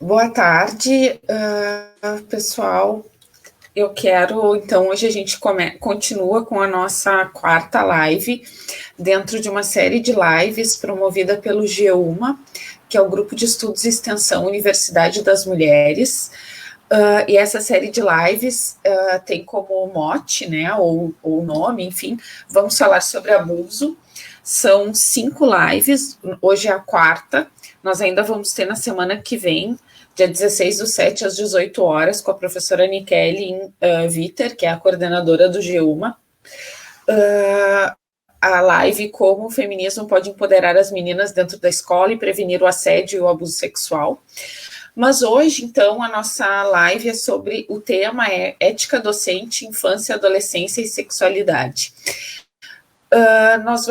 Boa tarde, pessoal. Eu quero, então, hoje a gente continua com a nossa quarta live, dentro de uma série de lives promovida pelo GEUMA, que é o Grupo de Estudos e Extensão Universidade das Mulheres. E essa série de lives tem como mote, né, ou nome, enfim, vamos falar sobre abuso. São 5 lives, hoje é a quarta, nós ainda vamos ter na semana que vem, dia 16/7, às 18 horas, com a professora Nikele Viter, que é a coordenadora do GEUMA. A live Como o Feminismo Pode Empoderar as Meninas Dentro da Escola e Prevenir o Assédio e o Abuso Sexual. Mas hoje, então, a nossa live é sobre o tema Ética Docente, Infância, Adolescência e Sexualidade. Nós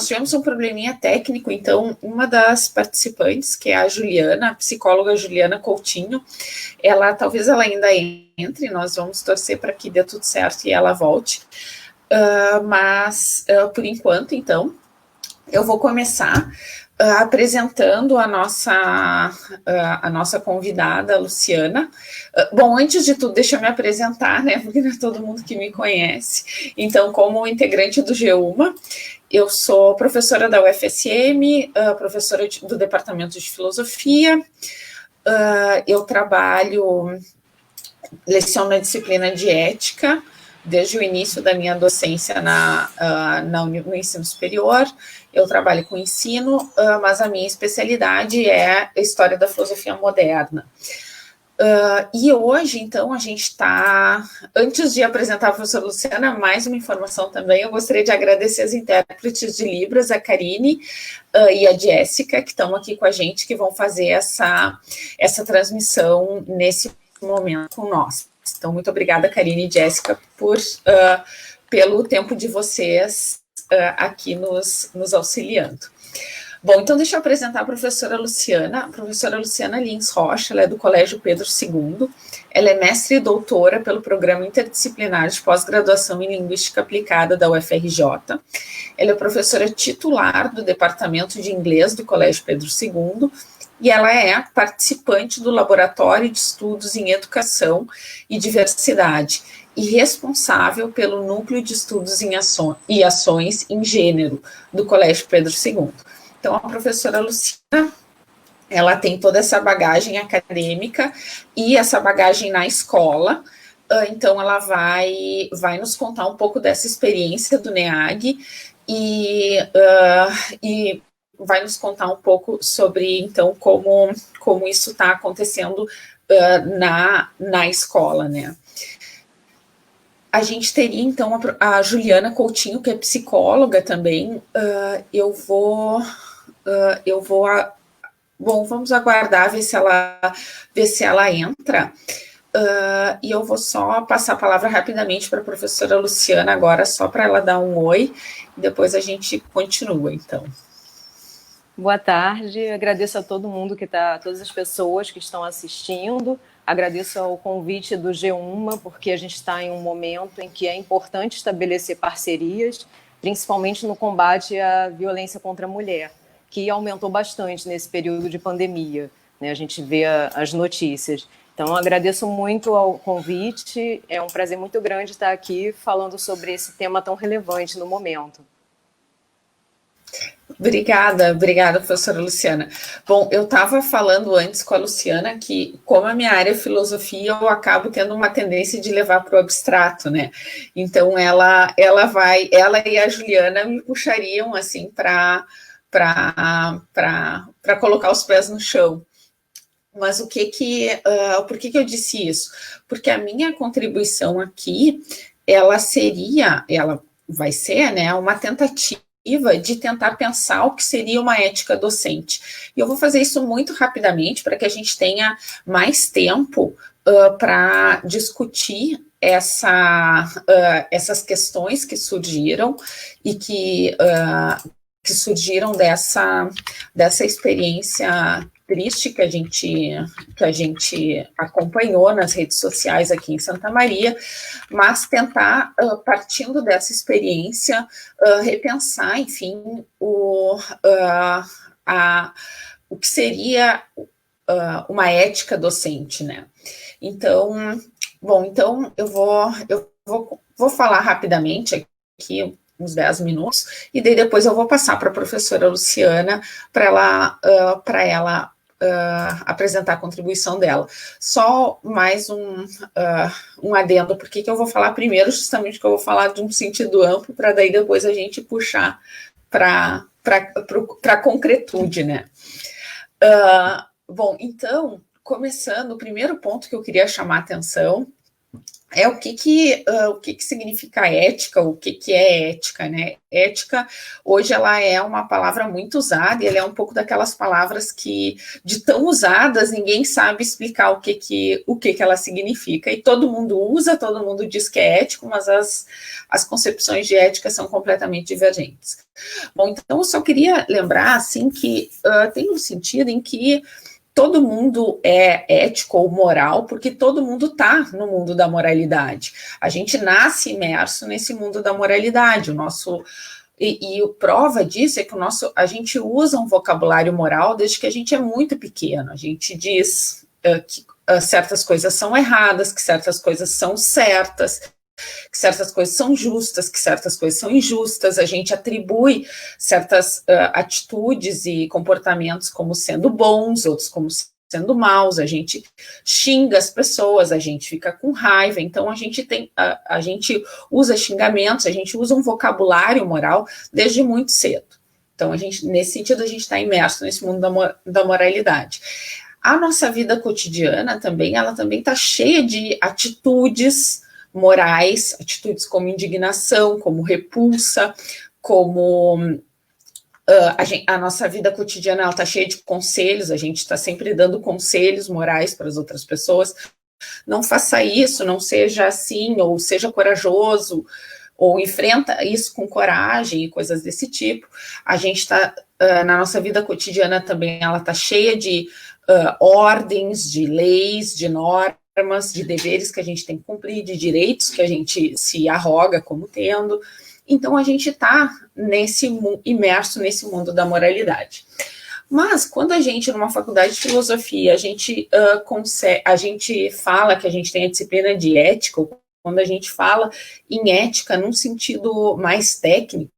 tivemos um probleminha técnico, então uma das participantes, que é a Juliana, a psicóloga Juliana Coutinho, talvez ela ainda entre, nós vamos torcer para que dê tudo certo e ela volte, mas por enquanto, então, eu vou começar apresentando a nossa convidada, Luciana. Bom, antes de tudo, deixa eu me apresentar, né, porque não é todo mundo que me conhece. Então, como integrante do GEUMA, eu sou professora da UFSM, professora do Departamento de Filosofia, eu leciono a disciplina de ética, desde o início da minha docência no ensino superior. Eu trabalho com ensino, mas a minha especialidade é a história da filosofia moderna. E hoje, então, a gente está... Antes de apresentar a professora Luciana, mais uma informação também, eu gostaria de agradecer as intérpretes de Libras, a Karine e a Jéssica, que estão aqui com a gente, que vão fazer essa transmissão nesse momento com nós. Então, muito obrigada, Karine e Jéssica, pelo tempo de vocês aqui nos auxiliando. Bom, então deixa eu apresentar a professora Luciana. A professora Luciana Lins Rocha, ela é do Colégio Pedro II. Ela é mestre e doutora pelo Programa Interdisciplinar de Pós-Graduação em Linguística Aplicada da UFRJ. Ela é professora titular do Departamento de Inglês do Colégio Pedro II, e ela é participante do Laboratório de Estudos em Educação e Diversidade e responsável pelo Núcleo de Estudos e Ações em Gênero do Colégio Pedro II. Então, a professora Luciana, ela tem toda essa bagagem acadêmica e essa bagagem na escola. Então, ela vai nos contar um pouco dessa experiência do NEAG e vai nos contar um pouco sobre, então, como isso está acontecendo na escola, né? A gente teria, então, a Juliana Coutinho, que é psicóloga também. Bom, vamos aguardar, ver se ela entra. E eu vou só passar a palavra rapidamente para a professora Luciana agora, só para ela dar um oi, e depois a gente continua, então. Boa tarde, agradeço a todo mundo todas as pessoas que estão assistindo, agradeço ao convite do GEUMA, porque a gente está em um momento em que é importante estabelecer parcerias, principalmente no combate à violência contra a mulher, que aumentou bastante nesse período de pandemia, né? A gente vê as notícias. Então, agradeço muito ao convite, é um prazer muito grande estar aqui falando sobre esse tema tão relevante no momento. Obrigada, professora Luciana. Bom, eu estava falando antes com a Luciana que, como a minha área é filosofia, eu acabo tendo uma tendência de levar para o abstrato, né? Então, ela e a Juliana me puxariam, assim, para colocar os pés no chão. Mas por que eu disse isso? Porque a minha contribuição aqui, ela vai ser, né, uma tentativa de tentar pensar o que seria uma ética docente. E eu vou fazer isso muito rapidamente para que a gente tenha mais tempo para discutir essas questões que surgiram e que surgiram dessa experiência triste que a gente acompanhou nas redes sociais aqui em Santa Maria, mas tentar, partindo dessa experiência, repensar, enfim, o que seria uma ética docente, né? Então, bom, então eu vou falar rapidamente aqui, uns 10 minutos, e daí depois eu vou passar para a professora Luciana para ela apresentar a contribuição dela. Só mais um adendo, porque que eu vou falar primeiro, justamente porque eu vou falar de um sentido amplo, para daí depois a gente puxar para a concretude, né? Bom, então, começando, o primeiro ponto que eu queria chamar a atenção é o que significa ética, o que é ética, né? Ética, hoje, ela é uma palavra muito usada, e ela é um pouco daquelas palavras que, de tão usadas, ninguém sabe explicar o que ela significa, e todo mundo usa, todo mundo diz que é ético, mas as concepções de ética são completamente divergentes. Bom, então, eu só queria lembrar, assim, que tem um sentido em que todo mundo é ético ou moral, porque todo mundo está no mundo da moralidade. A gente nasce imerso nesse mundo da moralidade. E prova disso é que a gente usa um vocabulário moral desde que a gente é muito pequeno. A gente diz que certas coisas são erradas, que certas coisas são certas, que certas coisas são justas, que certas coisas são injustas, a gente atribui certas atitudes e comportamentos como sendo bons, outros como sendo maus, a gente xinga as pessoas, a gente fica com raiva, então a gente usa xingamentos, a gente usa um vocabulário moral desde muito cedo. Então, nesse sentido, a gente está imerso nesse mundo da moralidade. A nossa vida cotidiana também, ela também está cheia de atitudes morais, atitudes como indignação, como repulsa, como a nossa vida cotidiana, ela está cheia de conselhos, a gente está sempre dando conselhos morais para as outras pessoas, não faça isso, não seja assim, ou seja corajoso, ou enfrenta isso com coragem e coisas desse tipo. A gente está, na nossa vida cotidiana também, ela está cheia de ordens, de leis, de normas, de deveres que a gente tem que cumprir, de direitos que a gente se arroga como tendo. Então, a gente está imerso nesse mundo da moralidade. Mas, quando a gente, numa faculdade de filosofia, a gente fala que a gente tem a disciplina de ética, quando a gente fala em ética num sentido mais técnico,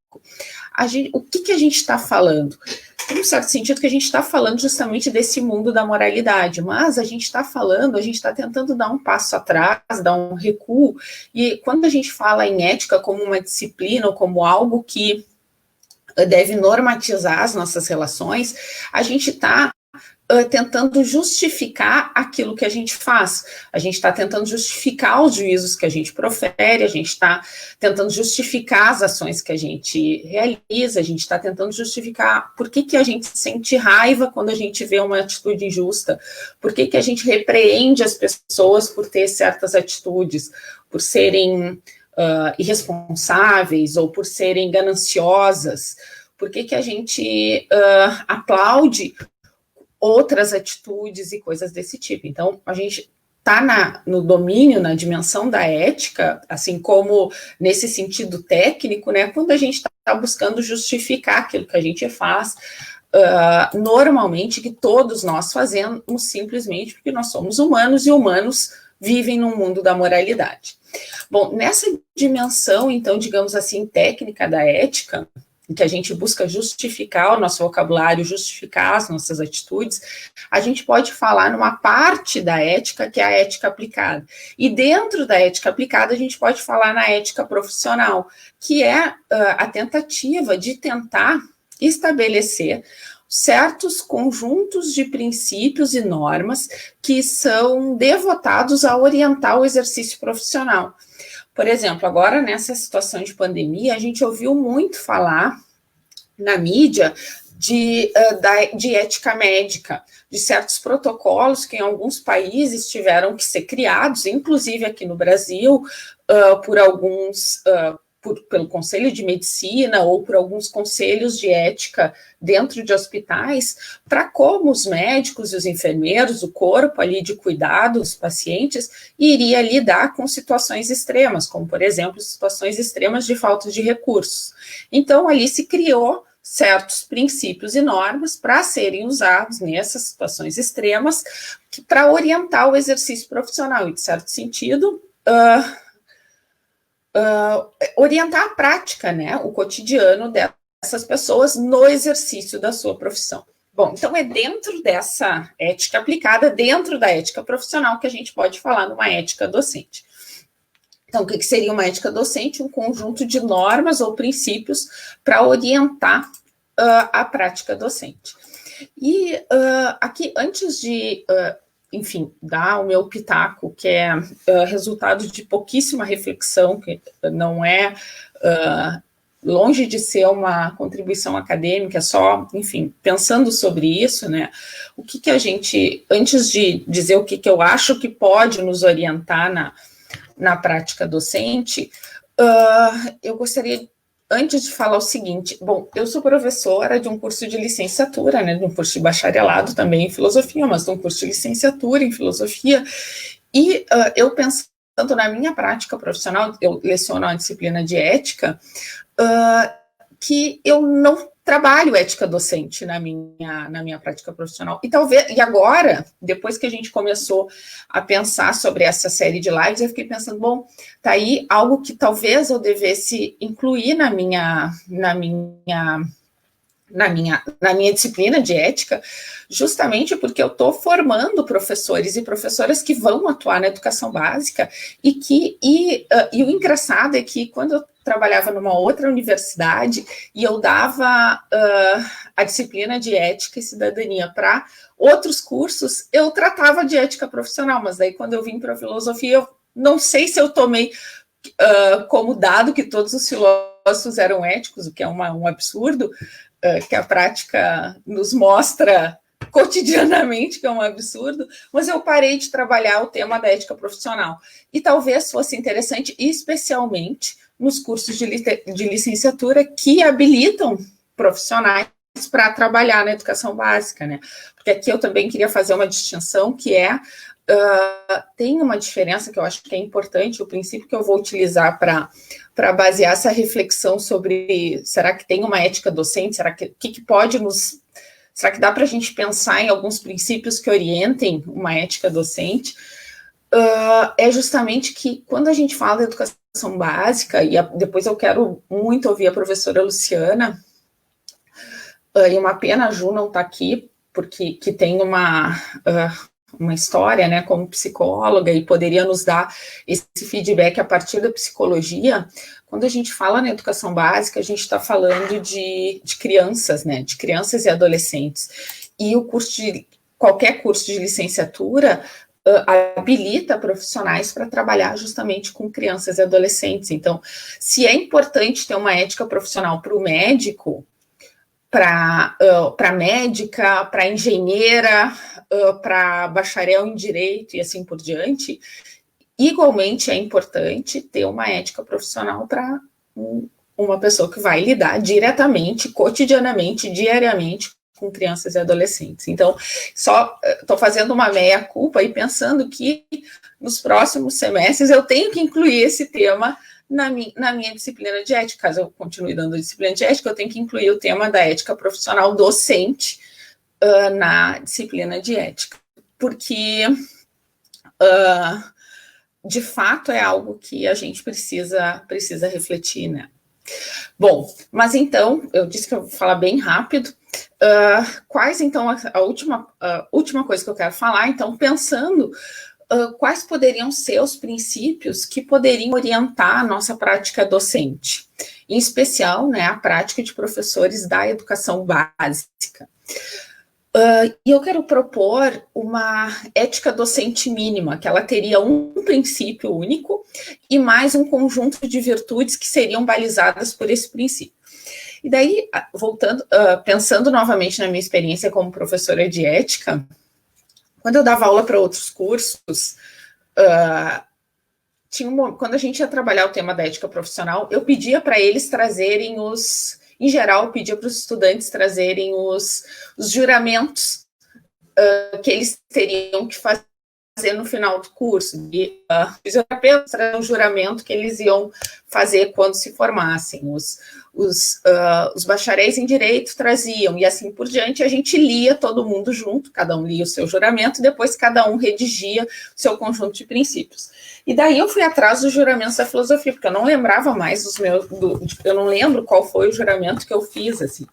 o que a gente está falando? Tem um certo sentido que a gente está falando justamente desse mundo da moralidade, mas a gente está tentando dar um passo atrás, dar um recuo, e quando a gente fala em ética como uma disciplina ou como algo que deve normatizar as nossas relações, a gente está tentando justificar aquilo que a gente faz, a gente está tentando justificar os juízos que a gente profere, a gente está tentando justificar as ações que a gente realiza, a gente está tentando justificar por que a gente sente raiva quando a gente vê uma atitude injusta, por que a gente repreende as pessoas por ter certas atitudes, por serem irresponsáveis ou por serem gananciosas, por que a gente aplaude outras atitudes e coisas desse tipo. Então, a gente está no domínio, na dimensão da ética, assim como nesse sentido técnico, né, quando a gente está buscando justificar aquilo que a gente faz, normalmente que todos nós fazemos simplesmente porque nós somos humanos e humanos vivem no mundo da moralidade. Bom, nessa dimensão, então, digamos assim, técnica da ética, em que a gente busca justificar o nosso vocabulário, justificar as nossas atitudes, a gente pode falar numa parte da ética, que é a ética aplicada. E dentro da ética aplicada, a gente pode falar na ética profissional, que é a tentativa de tentar estabelecer certos conjuntos de princípios e normas que são devotados a orientar o exercício profissional. Por exemplo, agora nessa situação de pandemia, a gente ouviu muito falar na mídia de ética médica, de certos protocolos que em alguns países tiveram que ser criados, inclusive aqui no Brasil, pelo Conselho de Medicina ou por alguns conselhos de ética dentro de hospitais, para como os médicos e os enfermeiros, o corpo ali de cuidado dos pacientes, iria lidar com situações extremas, como, por exemplo, situações extremas de falta de recursos. Então, ali se criou certos princípios e normas para serem usados nessas situações extremas para orientar o exercício profissional e, de certo sentido, orientar a prática, né, o cotidiano dessas pessoas no exercício da sua profissão. Bom, então é dentro dessa ética aplicada, dentro da ética profissional, que a gente pode falar numa ética docente. Então, o que seria uma ética docente? Um conjunto de normas ou princípios para orientar a prática docente. E aqui, antes de, enfim, dar o meu pitaco, que é resultado de pouquíssima reflexão, que não é longe de ser uma contribuição acadêmica, só, enfim, pensando sobre isso, né, o que a gente, antes de dizer o que eu acho que pode nos orientar na prática docente, eu gostaria, antes de falar o seguinte, bom, eu sou professora de um curso de licenciatura, né, de um curso de bacharelado também em filosofia, mas de um curso de licenciatura em filosofia, e eu pensando na minha prática profissional, eu leciono a disciplina de ética, que eu não trabalho ética docente na minha prática profissional. E agora, depois que a gente começou a pensar sobre essa série de lives, eu fiquei pensando, bom, tá aí algo que talvez eu devesse incluir na minha disciplina de ética, justamente porque eu estou formando professores e professoras que vão atuar na educação básica e o engraçado é que quando eu trabalhava numa outra universidade e eu dava a disciplina de ética e cidadania para outros cursos, eu tratava de ética profissional, mas daí quando eu vim para a filosofia, eu não sei se eu tomei como dado que todos os filósofos eram éticos, o que é um absurdo, que a prática nos mostra cotidianamente que é um absurdo, mas eu parei de trabalhar o tema da ética profissional. E talvez fosse interessante, especialmente nos cursos de licenciatura que habilitam profissionais para trabalhar na educação básica, né? Porque aqui eu também queria fazer uma distinção que tem uma diferença que eu acho que é importante, o princípio que eu vou utilizar para basear essa reflexão sobre será que tem uma ética docente, será que pode nos... Será que dá para a gente pensar em alguns princípios que orientem uma ética docente? É justamente que quando a gente fala de educação básica, e depois eu quero muito ouvir a professora Luciana, e uma pena a Ju não está aqui, porque que tem uma história, né, como psicóloga e poderia nos dar esse feedback a partir da psicologia. Quando a gente fala na educação básica, a gente está falando de crianças, né, de crianças e adolescentes. E qualquer curso de licenciatura habilita profissionais para trabalhar justamente com crianças e adolescentes. Então, se é importante ter uma ética profissional para o médico, para médica, para engenheira, para bacharel em direito e assim por diante, igualmente é importante ter uma ética profissional para uma pessoa que vai lidar diretamente, cotidianamente, diariamente com crianças e adolescentes. Então, só estou fazendo uma meia-culpa e pensando que nos próximos semestres eu tenho que incluir esse tema na minha disciplina de ética. Caso eu continue dando disciplina de ética, eu tenho que incluir o tema da ética profissional docente na disciplina de ética, porque de fato é algo que a gente precisa refletir, né? Bom, mas então, eu disse que eu vou falar bem rápido. Quais, então, a última coisa que eu quero falar, então, pensando quais poderiam ser os princípios que poderiam orientar a nossa prática docente, em especial, né, a prática de professores da educação básica. E eu quero propor uma ética docente mínima, que ela teria um princípio único e mais um conjunto de virtudes que seriam balizadas por esse princípio. E daí, voltando, pensando novamente na minha experiência como professora de ética, quando eu dava aula para outros cursos, quando a gente ia trabalhar o tema da ética profissional, eu pedia para eles trazerem em geral, pedia para os estudantes trazerem os juramentos que eles teriam que fazer no final do curso. E os fisioterapeutas traziam um juramento que eles iam fazer quando se formassem. Os bacharéis em direito traziam, e assim por diante, a gente lia todo mundo junto, cada um lia o seu juramento, depois cada um redigia o seu conjunto de princípios. E daí eu fui atrás dos juramentos da filosofia, porque eu não lembrava mais eu não lembro qual foi o juramento que eu fiz, assim.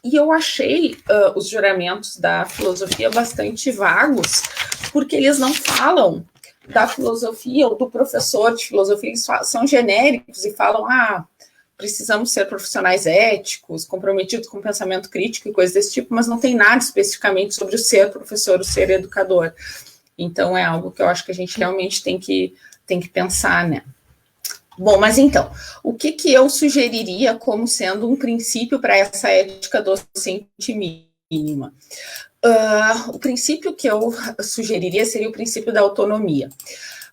E eu achei os juramentos da filosofia bastante vagos, porque eles não falam da filosofia ou do professor de filosofia, eles são genéricos e falam, precisamos ser profissionais éticos, comprometidos com o pensamento crítico e coisas desse tipo, mas não tem nada especificamente sobre o ser professor, o ser educador. Então, é algo que eu acho que a gente realmente tem que pensar, né? Bom, mas então, o que eu sugeriria como sendo um princípio para essa ética docente mínima? O princípio que eu sugeriria seria o princípio da autonomia.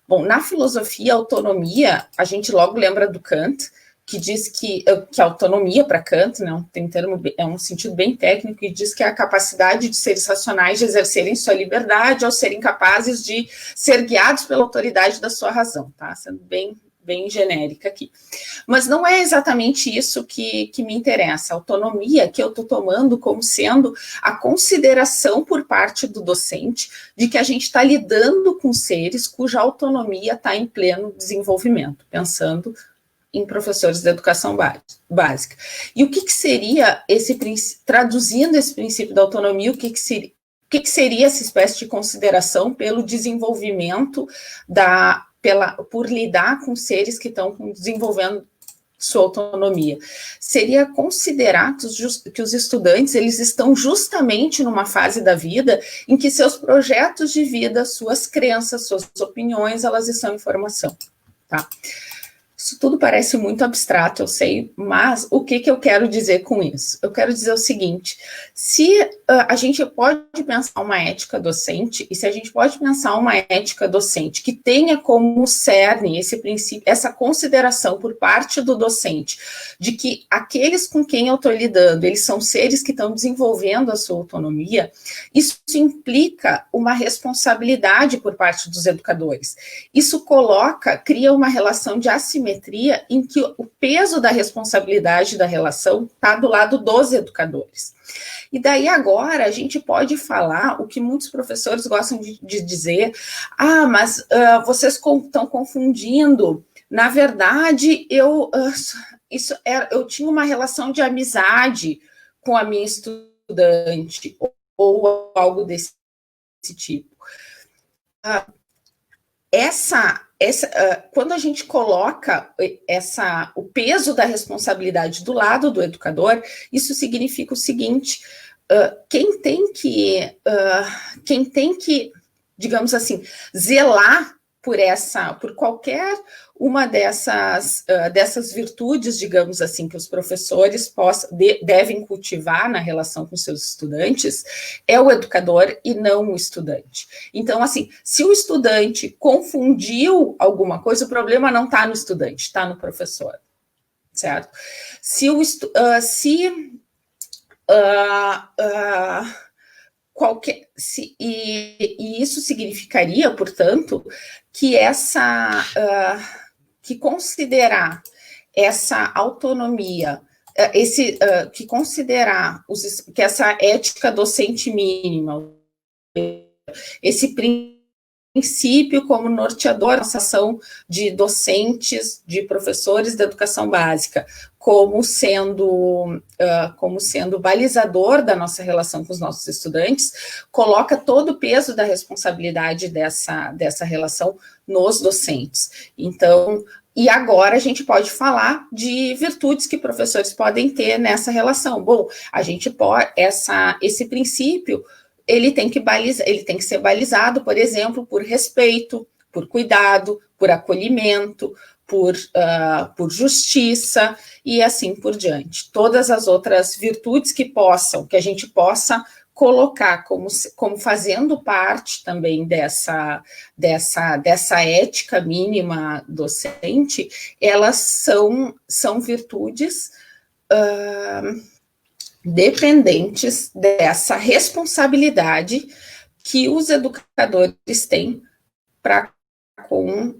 Bom, na filosofia, a autonomia, a gente logo lembra do Kant, que diz que a autonomia para Kant, né, é um sentido bem técnico, e diz que é a capacidade de seres racionais de exercerem sua liberdade ao serem capazes de ser guiados pela autoridade da sua razão, tá? Sendo bem genérica aqui. Mas não é exatamente isso que me interessa. A autonomia que eu estou tomando como sendo a consideração por parte do docente de que a gente está lidando com seres cuja autonomia está em pleno desenvolvimento, pensando em professores de educação básica. E o que seria traduzindo esse princípio da autonomia, o que seria essa espécie de consideração pelo desenvolvimento por lidar com seres que estão desenvolvendo sua autonomia? Seria considerar que os estudantes eles estão justamente numa fase da vida em que seus projetos de vida, suas crenças, suas opiniões, elas estão em formação, tá? Isso tudo parece muito abstrato, eu sei, mas o que eu quero dizer com isso? Eu quero dizer o seguinte, se a gente pode pensar uma ética docente, e se a gente pode pensar uma ética docente que tenha como cerne esse princípio, essa consideração por parte do docente, de que aqueles com quem eu estou lidando, eles são seres que estão desenvolvendo a sua autonomia, isso implica uma responsabilidade por parte dos educadores. Isso cria uma relação de assimetria em que o peso da responsabilidade da relação está do lado dos educadores. E daí agora a gente pode falar o que muitos professores gostam de dizer, mas vocês estão confundindo. Na verdade, eu tinha uma relação de amizade com a minha estudante, ou algo desse tipo. Quando a gente coloca o peso da responsabilidade do lado do educador, isso significa o seguinte, quem tem que, digamos assim, zelar por qualquer uma dessas virtudes, digamos assim, que os professores devem cultivar na relação com seus estudantes, é o educador e não o estudante. Então, assim, se o estudante confundiu alguma coisa, o problema não está no estudante, está no professor, certo? E isso significaria, portanto, que considerar essa autonomia, que essa ética docente mínima, esse princípio como norteador da ação de docentes, de professores de educação básica, como sendo balizador da nossa relação com os nossos estudantes, coloca todo o peso da responsabilidade dessa relação nos docentes. Então, e agora a gente pode falar de virtudes que professores podem ter nessa relação. Bom, a gente pode, esse princípio, ele tem que ser balizado, por exemplo, por respeito, por cuidado, por acolhimento, por justiça e assim por diante. Todas as outras virtudes que a gente possa colocar como fazendo parte também dessa ética mínima docente, elas são virtudes dependentes dessa responsabilidade que os educadores têm para com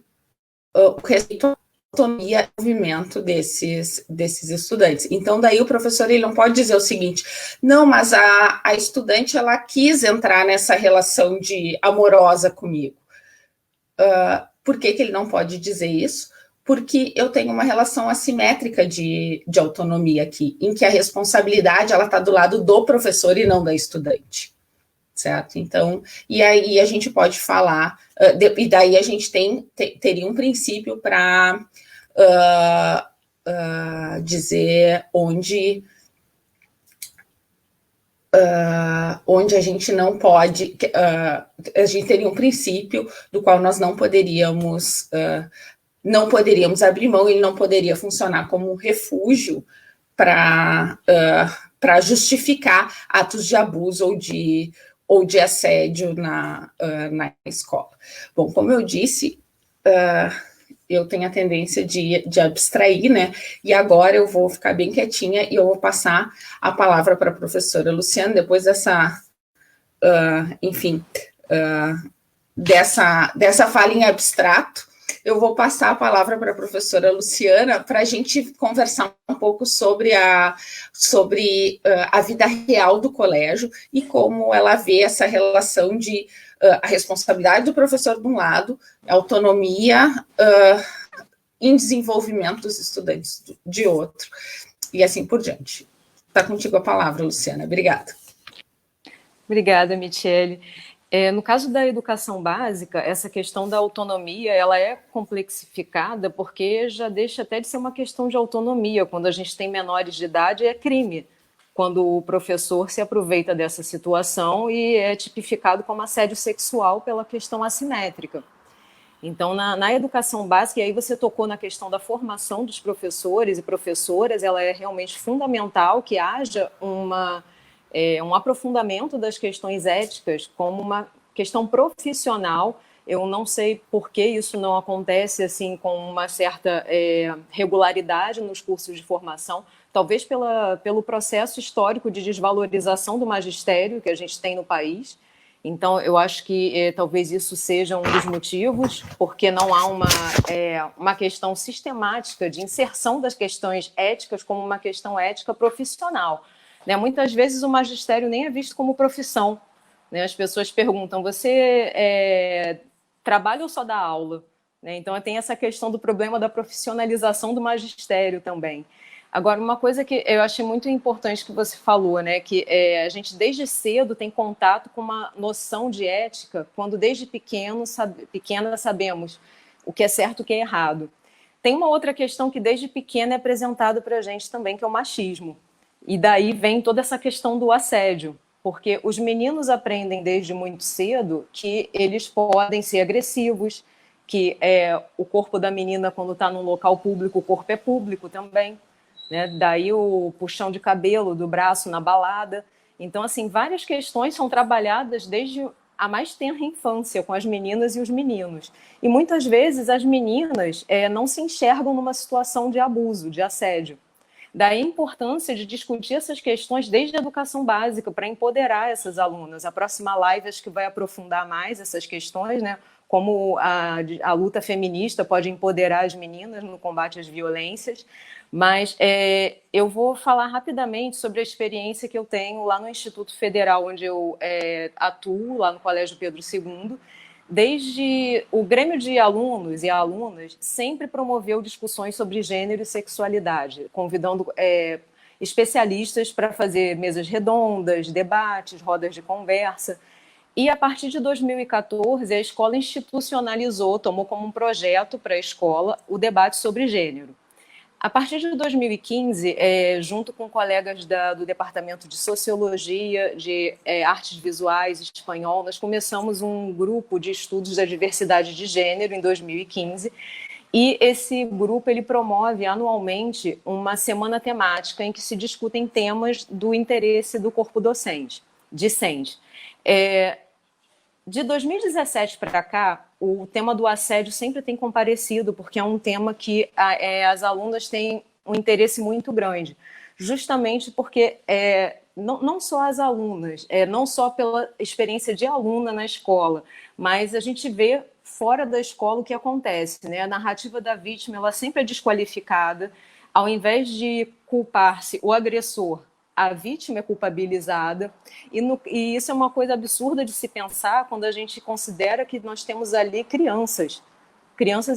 o respeito à autonomia e movimento desses estudantes. Então, daí o professor ele não pode dizer o seguinte, não, mas a estudante ela quis entrar nessa relação de amorosa comigo. Por que ele não pode dizer isso? Porque eu tenho uma relação assimétrica de autonomia aqui, em que a responsabilidade ela está do lado do professor e não da estudante, certo? Então, e aí a gente pode falar, e daí a gente teria um princípio para dizer onde a gente não pode, a gente teria um princípio do qual nós não poderíamos abrir mão, ele não poderia funcionar como um refúgio para justificar atos de abuso ou de assédio na escola. Bom, como eu disse, eu tenho a tendência de abstrair, né? E agora eu vou ficar bem quietinha e eu vou passar a palavra para a professora Luciana, depois dessa, dessa fala em abstrato, eu vou passar a palavra para a professora Luciana para a gente conversar um pouco sobre a vida real do colégio e como ela vê essa relação de a responsabilidade do professor de um lado, a autonomia em desenvolvimento dos estudantes de outro, e assim por diante. Está contigo a palavra, Luciana. Obrigada. Obrigada, Michele. No caso da educação básica, essa questão da autonomia, ela é complexificada porque já deixa até de ser uma questão de autonomia. Quando a gente tem menores de idade, é crime. Quando o professor se aproveita dessa situação e é tipificado como assédio sexual pela questão assimétrica. Então, na educação básica, e aí você tocou na questão da formação dos professores e professoras, ela é realmente fundamental que haja um aprofundamento das questões éticas como uma questão profissional. Eu não sei por que isso não acontece assim com uma certa regularidade nos cursos de formação, talvez pelo processo histórico de desvalorização do magistério que a gente tem no país. Então, eu acho que talvez isso seja um dos motivos, porque não há uma questão sistemática de inserção das questões éticas como uma questão ética profissional. Né? Muitas vezes o magistério nem é visto como profissão. Né? As pessoas perguntam, você trabalha ou só dá aula? Né? Então, tem essa questão do problema da profissionalização do magistério também. Agora, uma coisa que eu achei muito importante que você falou, né, que a gente desde cedo tem contato com uma noção de ética, quando desde pequena sabemos o que é certo e o que é errado. Tem uma outra questão que desde pequena é apresentada para a gente também, que é o machismo. E daí vem toda essa questão do assédio, porque os meninos aprendem desde muito cedo que eles podem ser agressivos, que o corpo da menina, quando está num local público, o corpo é público também. Né? Daí o puxão de cabelo do braço na balada. Então, assim, várias questões são trabalhadas desde a mais tenra infância com as meninas e os meninos. E muitas vezes as meninas não se enxergam numa situação de abuso, de assédio. Daí a importância de discutir essas questões desde a educação básica para empoderar essas alunas. A próxima live acho que vai aprofundar mais essas questões, né? Como a luta feminista pode empoderar as meninas no combate às violências. Mas eu vou falar rapidamente sobre a experiência que eu tenho lá no Instituto Federal, onde eu atuo, lá no Colégio Pedro II. Desde o Grêmio de Alunos e Alunas sempre promoveu discussões sobre gênero e sexualidade, convidando especialistas para fazer mesas redondas, debates, rodas de conversa. E a partir de 2014, a escola institucionalizou, tomou como um projeto para a escola o debate sobre gênero. A partir de 2015, junto com colegas do Departamento de Sociologia, de Artes Visuais e Espanhol, nós começamos um grupo de estudos da diversidade de gênero em 2015, e esse grupo ele promove anualmente uma semana temática em que se discutem temas do interesse do corpo docente, discente. De 2017 para cá, o tema do assédio sempre tem comparecido, porque é um tema que as alunas têm um interesse muito grande, justamente porque não só as alunas, não só pela experiência de aluna na escola, mas a gente vê fora da escola o que acontece, né? A narrativa da vítima, ela sempre é desqualificada. Ao invés de culpar-se o agressor, a vítima é culpabilizada, e isso é uma coisa absurda de se pensar quando a gente considera que nós temos ali crianças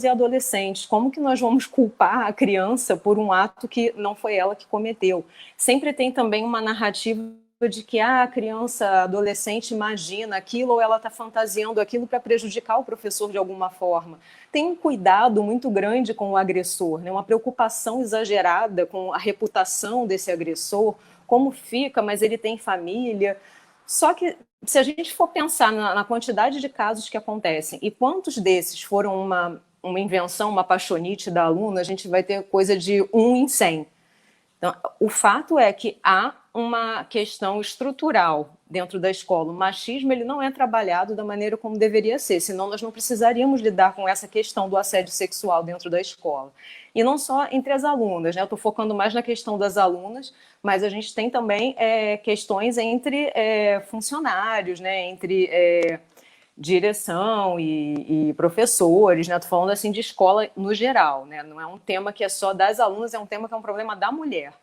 e adolescentes. Como que nós vamos culpar a criança por um ato que não foi ela que cometeu? Sempre tem também uma narrativa de que a criança, adolescente imagina aquilo ou ela está fantasiando aquilo para prejudicar o professor de alguma forma. Tem um cuidado muito grande com o agressor, né? Uma preocupação exagerada com a reputação desse agressor, como fica, mas ele tem família. Só que se a gente for pensar na quantidade de casos que acontecem e quantos desses foram uma invenção, uma paixonite da aluna, a gente vai ter coisa de 1 em 100. Então, o fato é que há uma questão estrutural dentro da escola. O machismo ele não é trabalhado da maneira como deveria ser, senão nós não precisaríamos lidar com essa questão do assédio sexual dentro da escola. E não só entre as alunas, né? Eu estou focando mais na questão das alunas, mas a gente tem também questões entre funcionários, né? Entre direção e professores, né? Estou falando assim de escola no geral, né? Não é um tema que é só das alunas, é um tema que é um problema da mulher.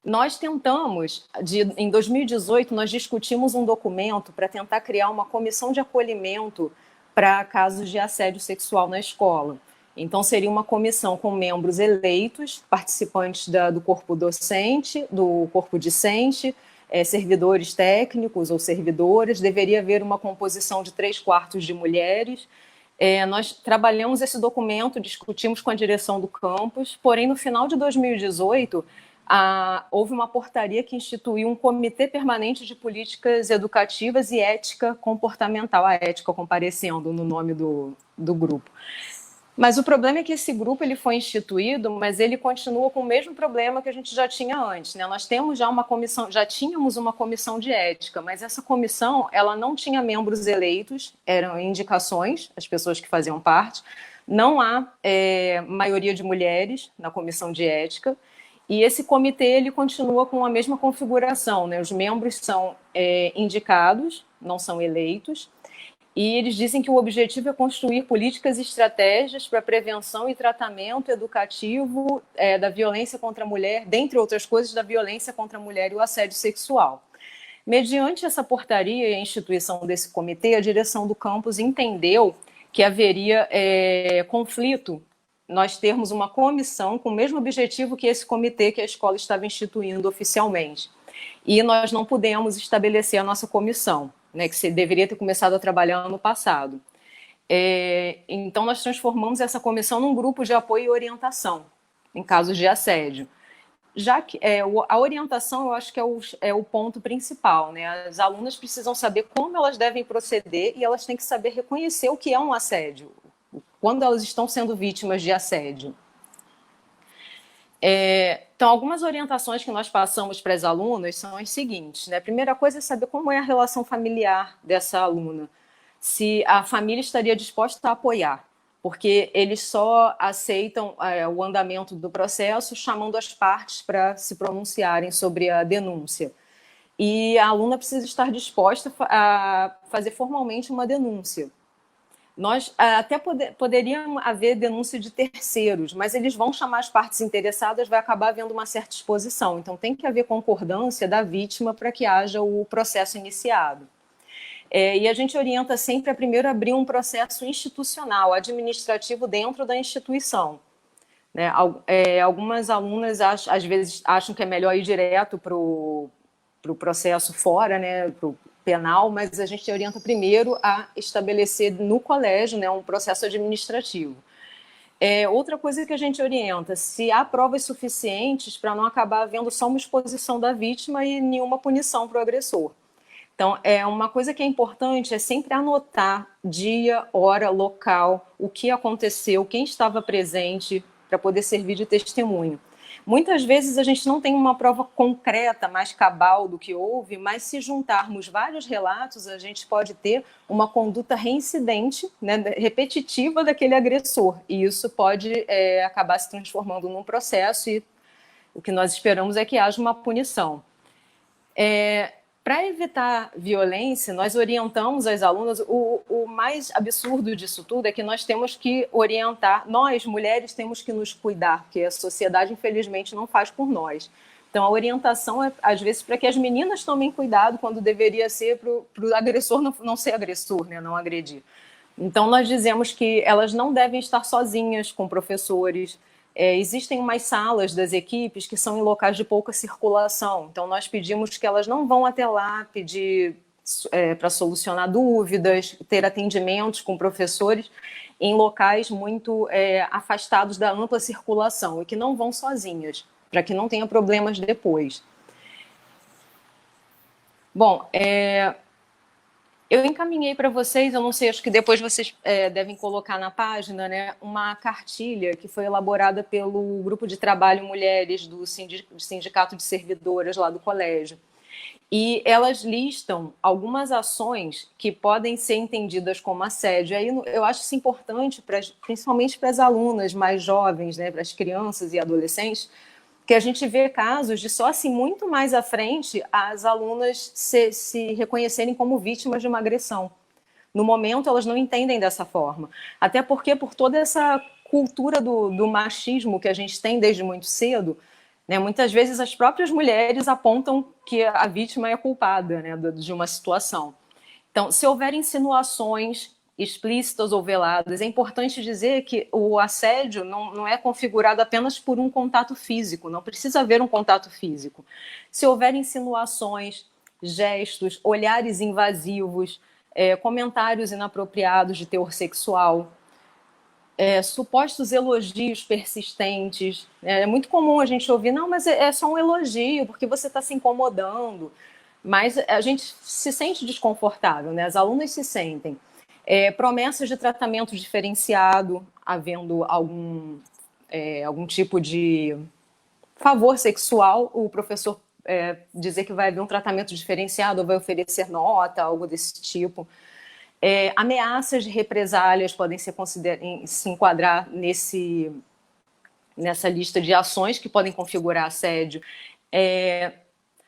Nós tentamos, em 2018, nós discutimos um documento para tentar criar uma comissão de acolhimento para casos de assédio sexual na escola. Então, seria uma comissão com membros eleitos, participantes do corpo docente, do corpo discente, servidores técnicos ou servidoras, deveria haver uma composição de 3/4 de mulheres. Nós trabalhamos esse documento, discutimos com a direção do campus, porém, no final de 2018, houve uma portaria que instituiu um comitê permanente de políticas educativas e ética comportamental, a ética comparecendo no nome do grupo. Mas o problema é que esse grupo ele foi instituído, mas ele continua com o mesmo problema que a gente já tinha antes, né? Nós temos já tínhamos uma comissão de ética, mas essa comissão ela não tinha membros eleitos, eram indicações, as pessoas que faziam parte. Não há maioria de mulheres na comissão de ética. E esse comitê ele continua com a mesma configuração, né? Os membros são indicados, não são eleitos. E eles dizem que o objetivo é construir políticas e estratégias para prevenção e tratamento educativo da violência contra a mulher, dentre outras coisas, da violência contra a mulher e o assédio sexual. Mediante essa portaria e a instituição desse comitê, a direção do campus entendeu que haveria conflito nós termos uma comissão com o mesmo objetivo que esse comitê que a escola estava instituindo oficialmente. E nós não pudemos estabelecer a nossa comissão, né, que você deveria ter começado a trabalhar ano passado. Então, nós transformamos essa comissão num grupo de apoio e orientação em casos de assédio. Já que a orientação, eu acho que é o ponto principal, né? As alunas precisam saber como elas devem proceder e elas têm que saber reconhecer o que é um assédio, quando elas estão sendo vítimas de assédio. Então, algumas orientações que nós passamos para as alunas são as seguintes, né? A primeira coisa é saber como é a relação familiar dessa aluna, se a família estaria disposta a apoiar, porque eles só aceitam o andamento do processo chamando as partes para se pronunciarem sobre a denúncia. E a aluna precisa estar disposta a fazer formalmente uma denúncia. Nós até poderia haver denúncia de terceiros, mas eles vão chamar as partes interessadas, vai acabar havendo uma certa exposição. Então, tem que haver concordância da vítima para que haja o processo iniciado. E a gente orienta sempre a primeiro abrir um processo institucional, administrativo dentro da instituição. Né? Algumas alunas, às vezes, acham que é melhor ir direto para o processo fora, né, para o penal, mas a gente orienta primeiro a estabelecer no colégio, né, um processo administrativo. Outra coisa que a gente orienta, se há provas suficientes para não acabar havendo só uma exposição da vítima e nenhuma punição para o agressor. Então, uma coisa que é importante é sempre anotar dia, hora, local, o que aconteceu, quem estava presente, para poder servir de testemunho. Muitas vezes a gente não tem uma prova concreta, mais cabal do que houve, mas se juntarmos vários relatos, a gente pode ter uma conduta reincidente, né, repetitiva daquele agressor. E isso pode acabar se transformando num processo e o que nós esperamos é que haja uma punição. Para evitar violência, nós orientamos as alunas. O mais absurdo disso tudo é que nós temos que orientar, nós, mulheres, temos que nos cuidar, porque a sociedade, infelizmente, não faz por nós. Então, a orientação é, às vezes, para que as meninas tomem cuidado, quando deveria ser para o agressor não ser agressor, né? Não agredir. Então, nós dizemos que elas não devem estar sozinhas com professores. Existem umas salas das equipes que são em locais de pouca circulação. Então, nós pedimos que elas não vão até lá pedir para solucionar dúvidas, ter atendimentos com professores em locais muito afastados da ampla circulação e que não vão sozinhas, para que não tenha problemas depois. Bom, eu encaminhei para vocês, eu não sei, acho que depois vocês devem colocar na página, né, uma cartilha que foi elaborada pelo Grupo de Trabalho Mulheres do Sindicato de Servidoras lá do colégio. E elas listam algumas ações que podem ser entendidas como assédio. Aí eu acho isso importante, principalmente para as alunas mais jovens, né, para as crianças e adolescentes, que a gente vê casos de só assim muito mais à frente as alunas se reconhecerem como vítimas de uma agressão. No momento, elas não entendem dessa forma. Até porque, por toda essa cultura do machismo que a gente tem desde muito cedo, né, muitas vezes as próprias mulheres apontam que a vítima é culpada, né, de uma situação. Então, se houver insinuações explícitas ou veladas, é importante dizer que o assédio não é configurado apenas por um contato físico, não precisa haver um contato físico. Se houver insinuações, gestos, olhares invasivos, comentários inapropriados de teor sexual, supostos elogios persistentes, é muito comum a gente ouvir, não, mas é só um elogio, porque você está se incomodando, mas a gente se sente desconfortável, né? As alunas se sentem. Promessas de tratamento diferenciado, havendo algum tipo de favor sexual, o professor dizer que vai haver um tratamento diferenciado ou vai oferecer nota, algo desse tipo. Ameaças de represálias podem se enquadrar nessa lista de ações que podem configurar assédio.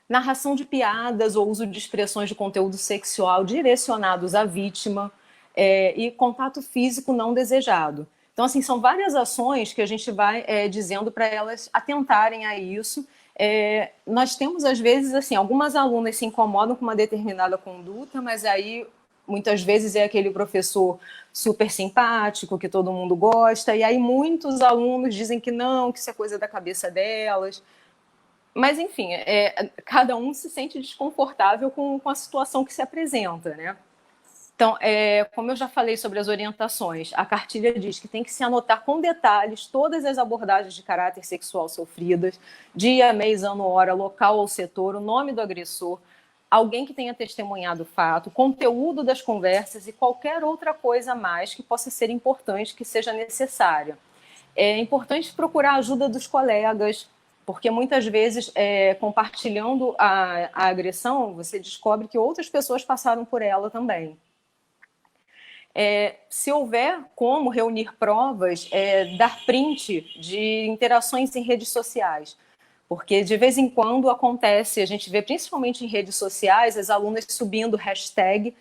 Narração de piadas ou uso de expressões de conteúdo sexual direcionados à vítima, e contato físico não desejado. Então, assim, são várias ações que a gente vai dizendo para elas atentarem a isso. Nós temos, às vezes, assim, algumas alunas se incomodam com uma determinada conduta, mas aí, muitas vezes, é aquele professor super simpático, que todo mundo gosta, e aí muitos alunos dizem que não, que isso é coisa da cabeça delas. Mas, enfim, cada um se sente desconfortável com a situação que se apresenta, né? Então, como eu já falei sobre as orientações, a cartilha diz que tem que se anotar com detalhes todas as abordagens de caráter sexual sofridas, dia, mês, ano, hora, local ou setor, o nome do agressor, alguém que tenha testemunhado o fato, conteúdo das conversas e qualquer outra coisa mais que possa ser importante, que seja necessária. É importante procurar a ajuda dos colegas, porque muitas vezes, compartilhando a agressão, você descobre que outras pessoas passaram por ela também. Se houver como reunir provas, dar print de interações em redes sociais, porque de vez em quando acontece, a gente vê principalmente em redes sociais, as alunas subindo hashtag,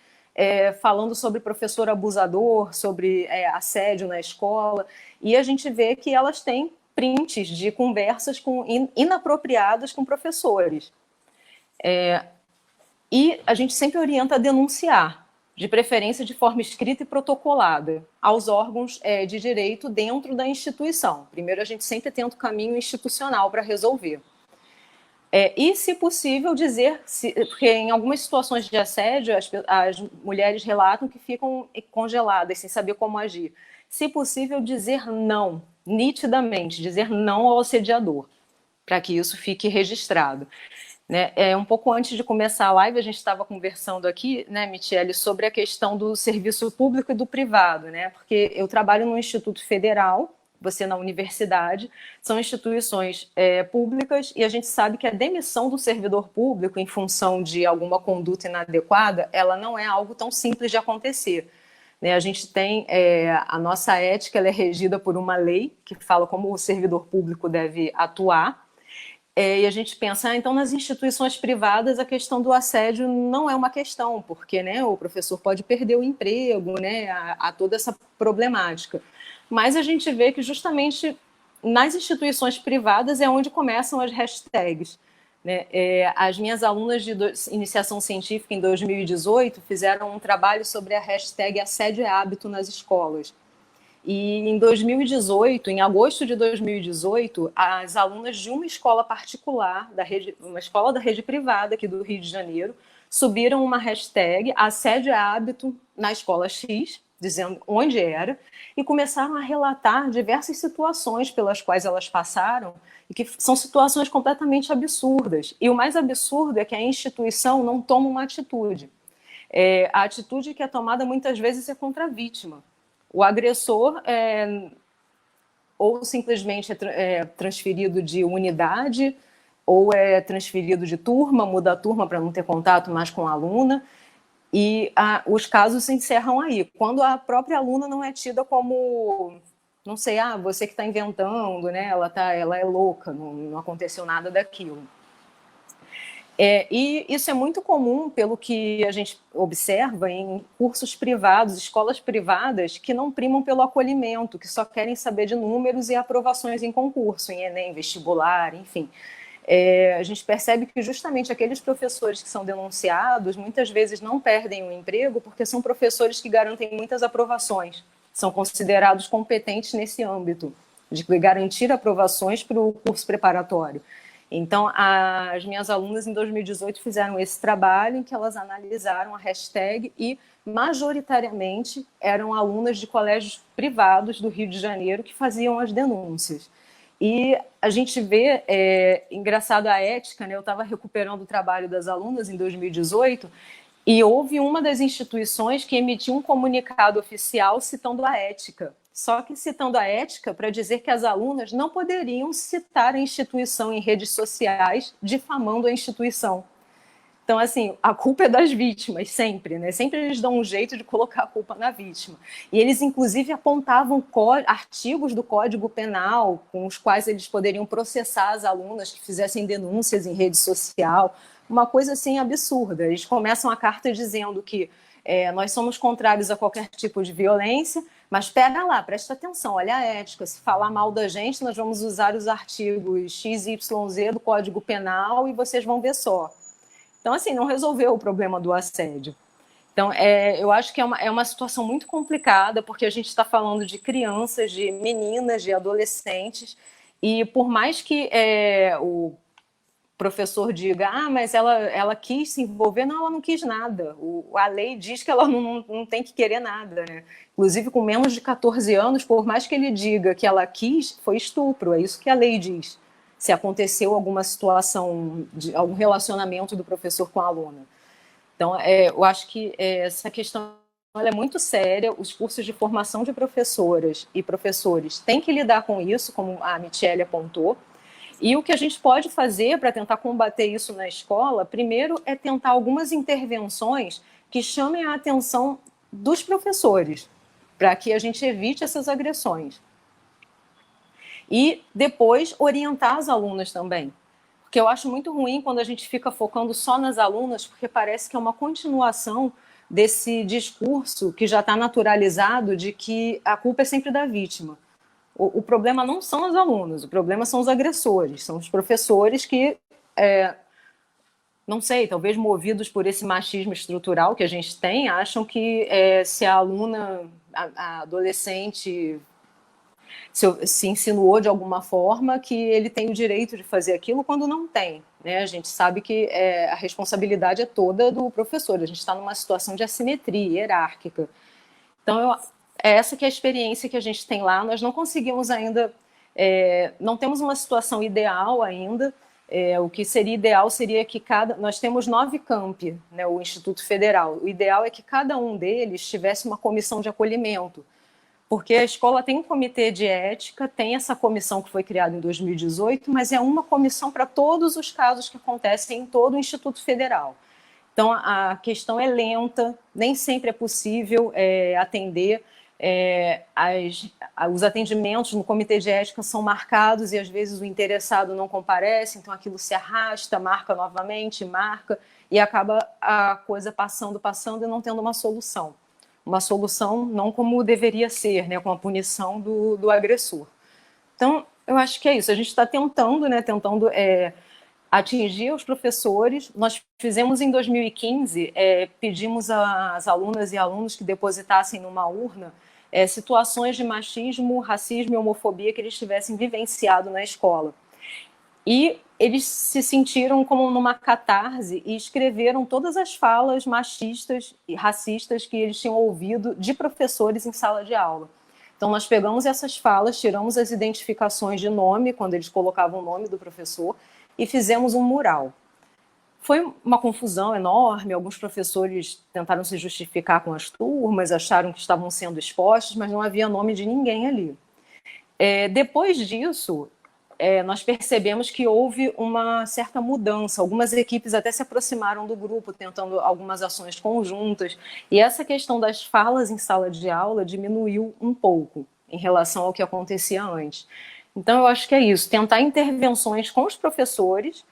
falando sobre professor abusador, sobre assédio na escola, e a gente vê que elas têm prints de conversas inapropriadas com professores. E a gente sempre orienta a denunciar, de preferência de forma escrita e protocolada, aos órgãos de direito dentro da instituição. Primeiro, a gente sempre tenta o caminho institucional para resolver. E, se possível, dizer... porque em algumas situações de assédio, as mulheres relatam que ficam congeladas, sem saber como agir. Se possível, dizer não, nitidamente, dizer não ao assediador, para que isso fique registrado. Né? Um pouco antes de começar a live, a gente estava conversando aqui, né, Michele, sobre a questão do serviço público e do privado, né? Porque eu trabalho no Instituto Federal, você na universidade, são instituições públicas, e a gente sabe que a demissão do servidor público em função de alguma conduta inadequada, ela não é algo tão simples de acontecer. Né? A gente tem, a nossa ética, ela é regida por uma lei que fala como o servidor público deve atuar, E a gente pensa, então nas instituições privadas a questão do assédio não é uma questão, porque, né, o professor pode perder o emprego, né, há toda essa problemática. Mas a gente vê que justamente nas instituições privadas é onde começam as hashtags. Né? As minhas alunas de iniciação científica em 2018 fizeram um trabalho sobre a hashtag assédio é hábito nas escolas. E em 2018, em agosto de 2018, as alunas de uma escola particular, uma escola da rede privada aqui do Rio de Janeiro, subiram uma hashtag assédio é hábito na escola X, dizendo onde era, e começaram a relatar diversas situações pelas quais elas passaram, e que são situações completamente absurdas. E o mais absurdo é que a instituição não toma uma atitude. A atitude que é tomada muitas vezes é contra a vítima. O agressor ou simplesmente é transferido de unidade, ou é transferido de turma, muda a turma para não ter contato mais com a aluna, e os casos se encerram aí. Quando a própria aluna não é tida como, não sei, você que está inventando, né? Ela é louca, não aconteceu nada daquilo. E isso é muito comum, pelo que a gente observa em cursos privados, escolas privadas, que não primam pelo acolhimento, que só querem saber de números e aprovações em concurso, em Enem, vestibular, enfim. A gente percebe que justamente aqueles professores que são denunciados, muitas vezes não perdem o emprego porque são professores que garantem muitas aprovações, são considerados competentes nesse âmbito, de garantir aprovações para o curso preparatório. Então, as minhas alunas em 2018 fizeram esse trabalho em que elas analisaram a hashtag e, majoritariamente, eram alunas de colégios privados do Rio de Janeiro que faziam as denúncias. E a gente vê, engraçado a ética, né? Eu estava recuperando o trabalho das alunas em 2018 e houve uma das instituições que emitiu um comunicado oficial citando a ética. Só que citando a ética para dizer que as alunas não poderiam citar a instituição em redes sociais, difamando a instituição. Então, assim, a culpa é das vítimas, sempre, né? Sempre eles dão um jeito de colocar a culpa na vítima. E eles, inclusive, apontavam artigos do Código Penal com os quais eles poderiam processar as alunas que fizessem denúncias em rede social. Uma coisa, assim, absurda. Eles começam a carta dizendo que nós somos contrários a qualquer tipo de violência, mas pega lá, presta atenção, olha a ética. Se falar mal da gente, nós vamos usar os artigos XYZ do Código Penal e vocês vão ver só. Então, assim, não resolveu o problema do assédio. Então, eu acho que é uma situação muito complicada, porque a gente está falando de crianças, de meninas, de adolescentes, e por mais que o professor diga, mas ela quis se envolver, não, ela não quis nada. A lei diz que ela não tem que querer nada, né? Inclusive, com menos de 14 anos, por mais que ele diga que ela quis, foi estupro, é isso que a lei diz. Se aconteceu alguma situação, algum relacionamento do professor com a aluna. Então, eu acho que essa questão ela é muito séria. Os cursos de formação de professoras e professores têm que lidar com isso, como a Michele apontou. E o que a gente pode fazer para tentar combater isso na escola, primeiro, é tentar algumas intervenções que chamem a atenção dos professores, para que a gente evite essas agressões. E depois orientar as alunas também. Porque eu acho muito ruim quando a gente fica focando só nas alunas, porque parece que é uma continuação desse discurso que já está naturalizado de que a culpa é sempre da vítima. O problema não são os alunos, o problema são os agressores, são os professores que, não sei, talvez movidos por esse machismo estrutural que a gente tem, acham que se a aluna, a adolescente se insinuou de alguma forma que ele tem o direito de fazer aquilo quando não tem. Né? A gente sabe que a responsabilidade é toda do professor, a gente está numa situação de assimetria hierárquica. Então, essa que é a experiência que a gente tem lá, nós não conseguimos ainda, não temos uma situação ideal ainda. O que seria ideal seria que nós temos 9 campi, né, o Instituto Federal. O ideal é que cada um deles tivesse uma comissão de acolhimento, porque a escola tem um comitê de ética, tem essa comissão que foi criada em 2018, mas é uma comissão para todos os casos que acontecem em todo o Instituto Federal. Então, a questão é lenta, nem sempre é possível atender. os atendimentos no comitê de ética são marcados e às vezes o interessado não comparece, então aquilo se arrasta, marca novamente, marca, e acaba a coisa passando e não tendo uma solução. Uma solução não como deveria ser, né, com a punição do agressor. Então, eu acho que é isso. A gente está tentando atingir os professores. Nós fizemos em 2015, pedimos às alunas e alunos que depositassem numa urna situações de machismo, racismo e homofobia que eles tivessem vivenciado na escola. E eles se sentiram como numa catarse e escreveram todas as falas machistas e racistas que eles tinham ouvido de professores em sala de aula. Então, nós pegamos essas falas, tiramos as identificações de nome, quando eles colocavam o nome do professor, e fizemos um mural. Foi uma confusão enorme, alguns professores tentaram se justificar com as turmas, acharam que estavam sendo expostos, mas não havia nome de ninguém ali. Depois disso, nós percebemos que houve uma certa mudança, algumas equipes até se aproximaram do grupo, tentando algumas ações conjuntas, e essa questão das falas em sala de aula diminuiu um pouco em relação ao que acontecia antes. Então, eu acho que é isso, tentar intervenções com os professores.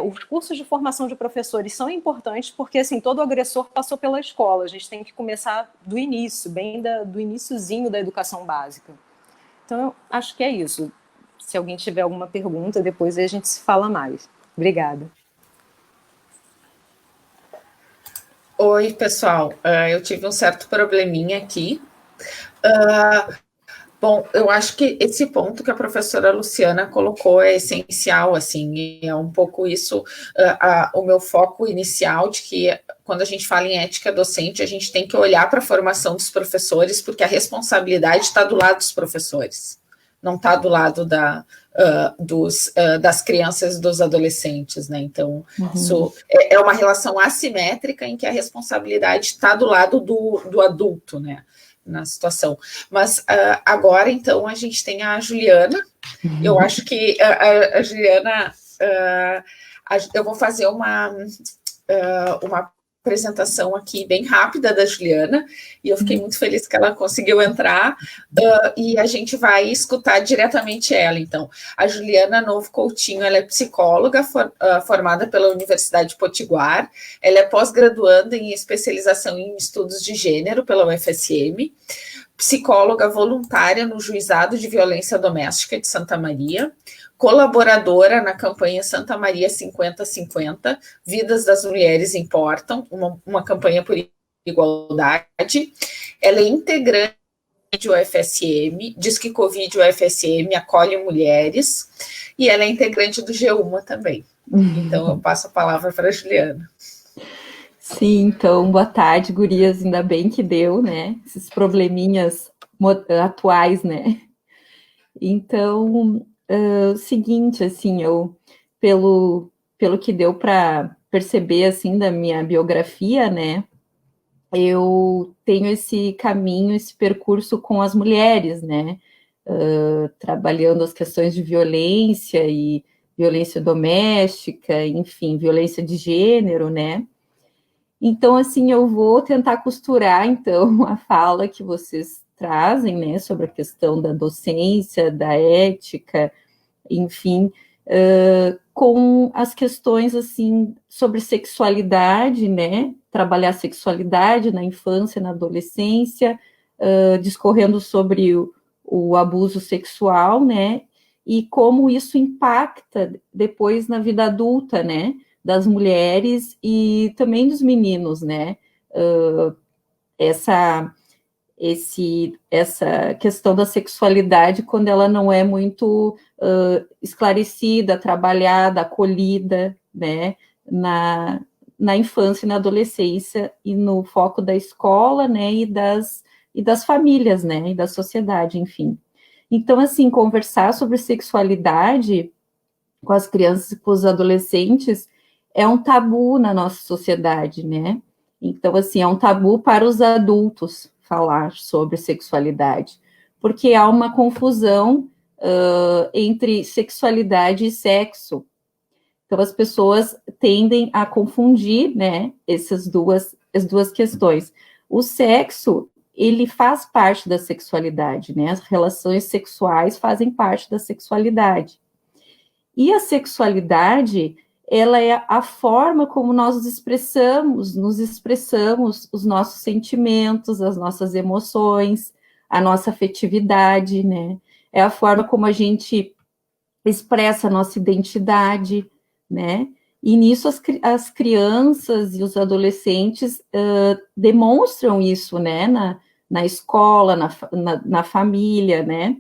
Os cursos de formação de professores são importantes porque, assim, todo agressor passou pela escola, a gente tem que começar do início, bem do iniciozinho da educação básica. Então, eu acho que é isso. Se alguém tiver alguma pergunta, depois a gente se fala mais. Obrigada. Oi, pessoal. Eu tive um certo probleminha aqui. Bom, eu acho que esse ponto que a professora Luciana colocou é essencial, assim, e é um pouco isso, o meu foco inicial de que quando a gente fala em ética docente, a gente tem que olhar para a formação dos professores, porque a responsabilidade está do lado dos professores, não está do lado das crianças e dos adolescentes, né? Então, isso é uma relação assimétrica em que a responsabilidade está do lado do adulto, né? Na situação. Mas agora, então, a gente tem a Juliana. Eu acho que a Juliana... eu vou fazer uma apresentação aqui bem rápida da Juliana, e eu fiquei muito feliz que ela conseguiu entrar, e a gente vai escutar diretamente ela. Então, a Juliana Novo Coutinho, ela é psicóloga formada pela Universidade Potiguar, ela é pós-graduanda em especialização em estudos de gênero pela UFSM, psicóloga voluntária no Juizado de Violência Doméstica de Santa Maria, colaboradora na campanha Santa Maria 50-50, Vidas das Mulheres Importam, uma campanha por igualdade. Ela é integrante do UFSM, diz que Covid UFSM acolhe mulheres, e ela é integrante do G1 também. Então, eu passo a palavra para a Juliana. Sim, então, boa tarde, gurias, ainda bem que deu, né, esses probleminhas atuais, né. Então, o seguinte, assim, pelo que deu para perceber, assim, da minha biografia, né, eu tenho esse caminho, esse percurso com as mulheres, né, trabalhando as questões de violência e violência doméstica, enfim, violência de gênero, né. Então, assim, eu vou tentar costurar, então, a fala que vocês trazem, né, sobre a questão da docência, da ética, enfim, com as questões, assim, sobre sexualidade, né, trabalhar sexualidade na infância, na adolescência, discorrendo sobre o abuso sexual, né, e como isso impacta depois na vida adulta, né, das mulheres e também dos meninos, né, essa questão da sexualidade quando ela não é muito esclarecida, trabalhada, acolhida, né, na infância e na adolescência e no foco da escola, né, e das famílias, né, e da sociedade, enfim. Então, assim, conversar sobre sexualidade com as crianças e com os adolescentes é um tabu na nossa sociedade, né? Então, assim, é um tabu para os adultos falar sobre sexualidade, porque há uma confusão entre sexualidade e sexo. Então, as pessoas tendem a confundir, né, as duas questões. O sexo ele faz parte da sexualidade, né? As relações sexuais fazem parte da sexualidade. E a sexualidade, ela é a forma como nós nos expressamos os nossos sentimentos, as nossas emoções, a nossa afetividade, né? É a forma como a gente expressa a nossa identidade, né? E nisso as crianças e os adolescentes demonstram isso, né? Na escola, na família, né?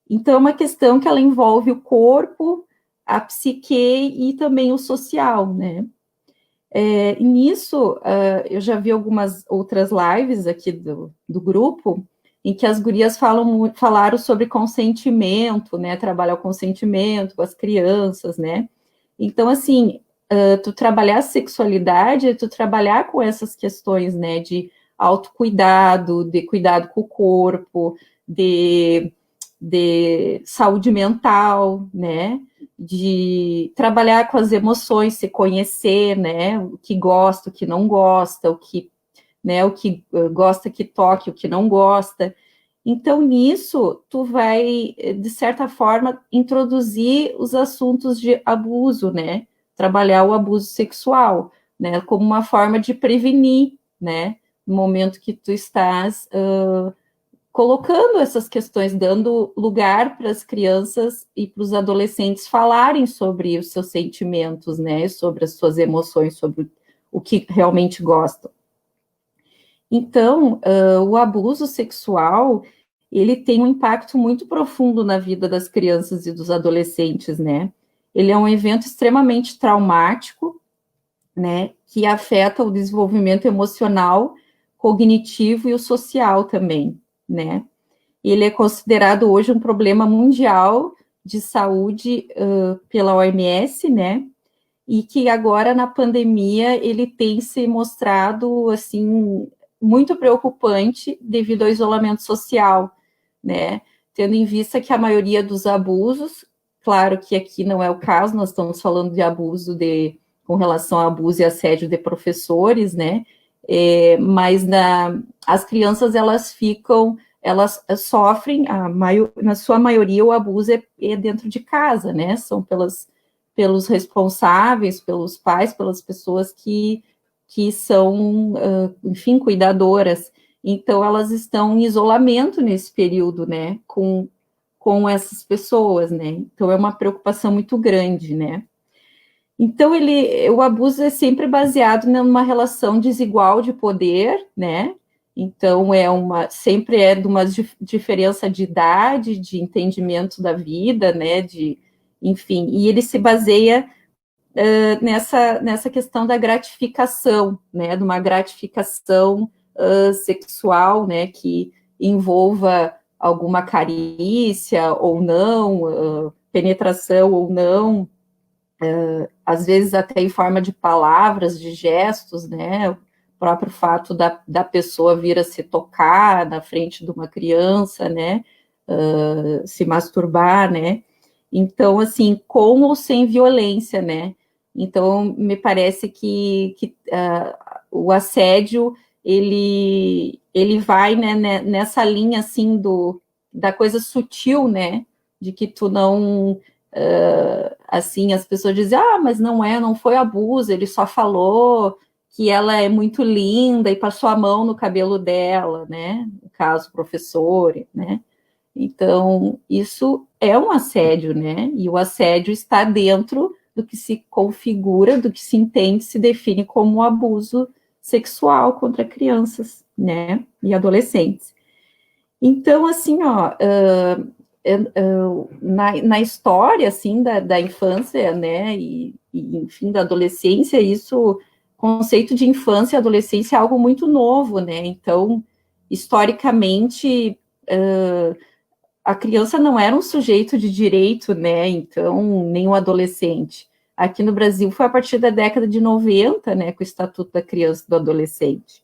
Então, é uma questão que ela envolve o corpo, a psique e também o social, né? E nisso, eu já vi algumas outras lives aqui do grupo, em que as gurias falaram sobre consentimento, né? Trabalhar o consentimento com as crianças, né? Então, assim, tu trabalhar a sexualidade é tu trabalhar com essas questões, né? De autocuidado, de cuidado com o corpo, de saúde mental, né? De trabalhar com as emoções, se conhecer, né? O que gosta, o que não gosta, o que gosta que toque, o que não gosta. Então, nisso, tu vai, de certa forma, introduzir os assuntos de abuso, né? Trabalhar o abuso sexual, né? Como uma forma de prevenir, né? No momento que tu estás colocando essas questões, dando lugar para as crianças e para os adolescentes falarem sobre os seus sentimentos, né? Sobre as suas emoções, sobre o que realmente gostam. Então, o abuso sexual, ele tem um impacto muito profundo na vida das crianças e dos adolescentes, né? Ele é um evento extremamente traumático, né? Que afeta o desenvolvimento emocional, cognitivo e o social também, né? Ele é considerado hoje um problema mundial de saúde pela OMS, né? E que agora, na pandemia, ele tem se mostrado, assim, muito preocupante devido ao isolamento social, né? Tendo em vista que a maioria dos abusos, claro que aqui não é o caso, nós estamos falando de abuso com relação a abuso e assédio de professores, né? Mas as crianças, elas sofrem, na sua maioria, o abuso é dentro de casa, né? São pelos responsáveis, pelos pais, pelas pessoas que são, enfim, cuidadoras. Então, elas estão em isolamento nesse período, né, com essas pessoas, né? Então, é uma preocupação muito grande, né? Então, o abuso é sempre baseado numa relação desigual de poder, né? Então, sempre é de uma diferença de idade, de entendimento da vida, né? Enfim, e ele se baseia nessa questão da gratificação, né? De uma gratificação sexual, né? Que envolva alguma carícia ou não, penetração ou não, às vezes até em forma de palavras, de gestos, né? O próprio fato da pessoa vir a se tocar na frente de uma criança, né? Se masturbar, né? Então, assim, com ou sem violência, né? Então, me parece que o assédio, ele vai, né, nessa linha, assim, da coisa sutil, né? De que tu não... assim, as pessoas dizem, mas não foi abuso, ele só falou que ela é muito linda e passou a mão no cabelo dela, né? No caso, professor, né? Então, isso é um assédio, né? E o assédio está dentro do que se configura, do que se entende, se define como abuso sexual contra crianças, né? E adolescentes. Então, assim, na história, assim, da infância, né? E, enfim, da adolescência, conceito de infância e adolescência é algo muito novo, né? Então, historicamente, a criança não era um sujeito de direito, né? Então, nem o adolescente. Aqui no Brasil foi a partir da década de 90, né? Com o Estatuto da Criança e do Adolescente.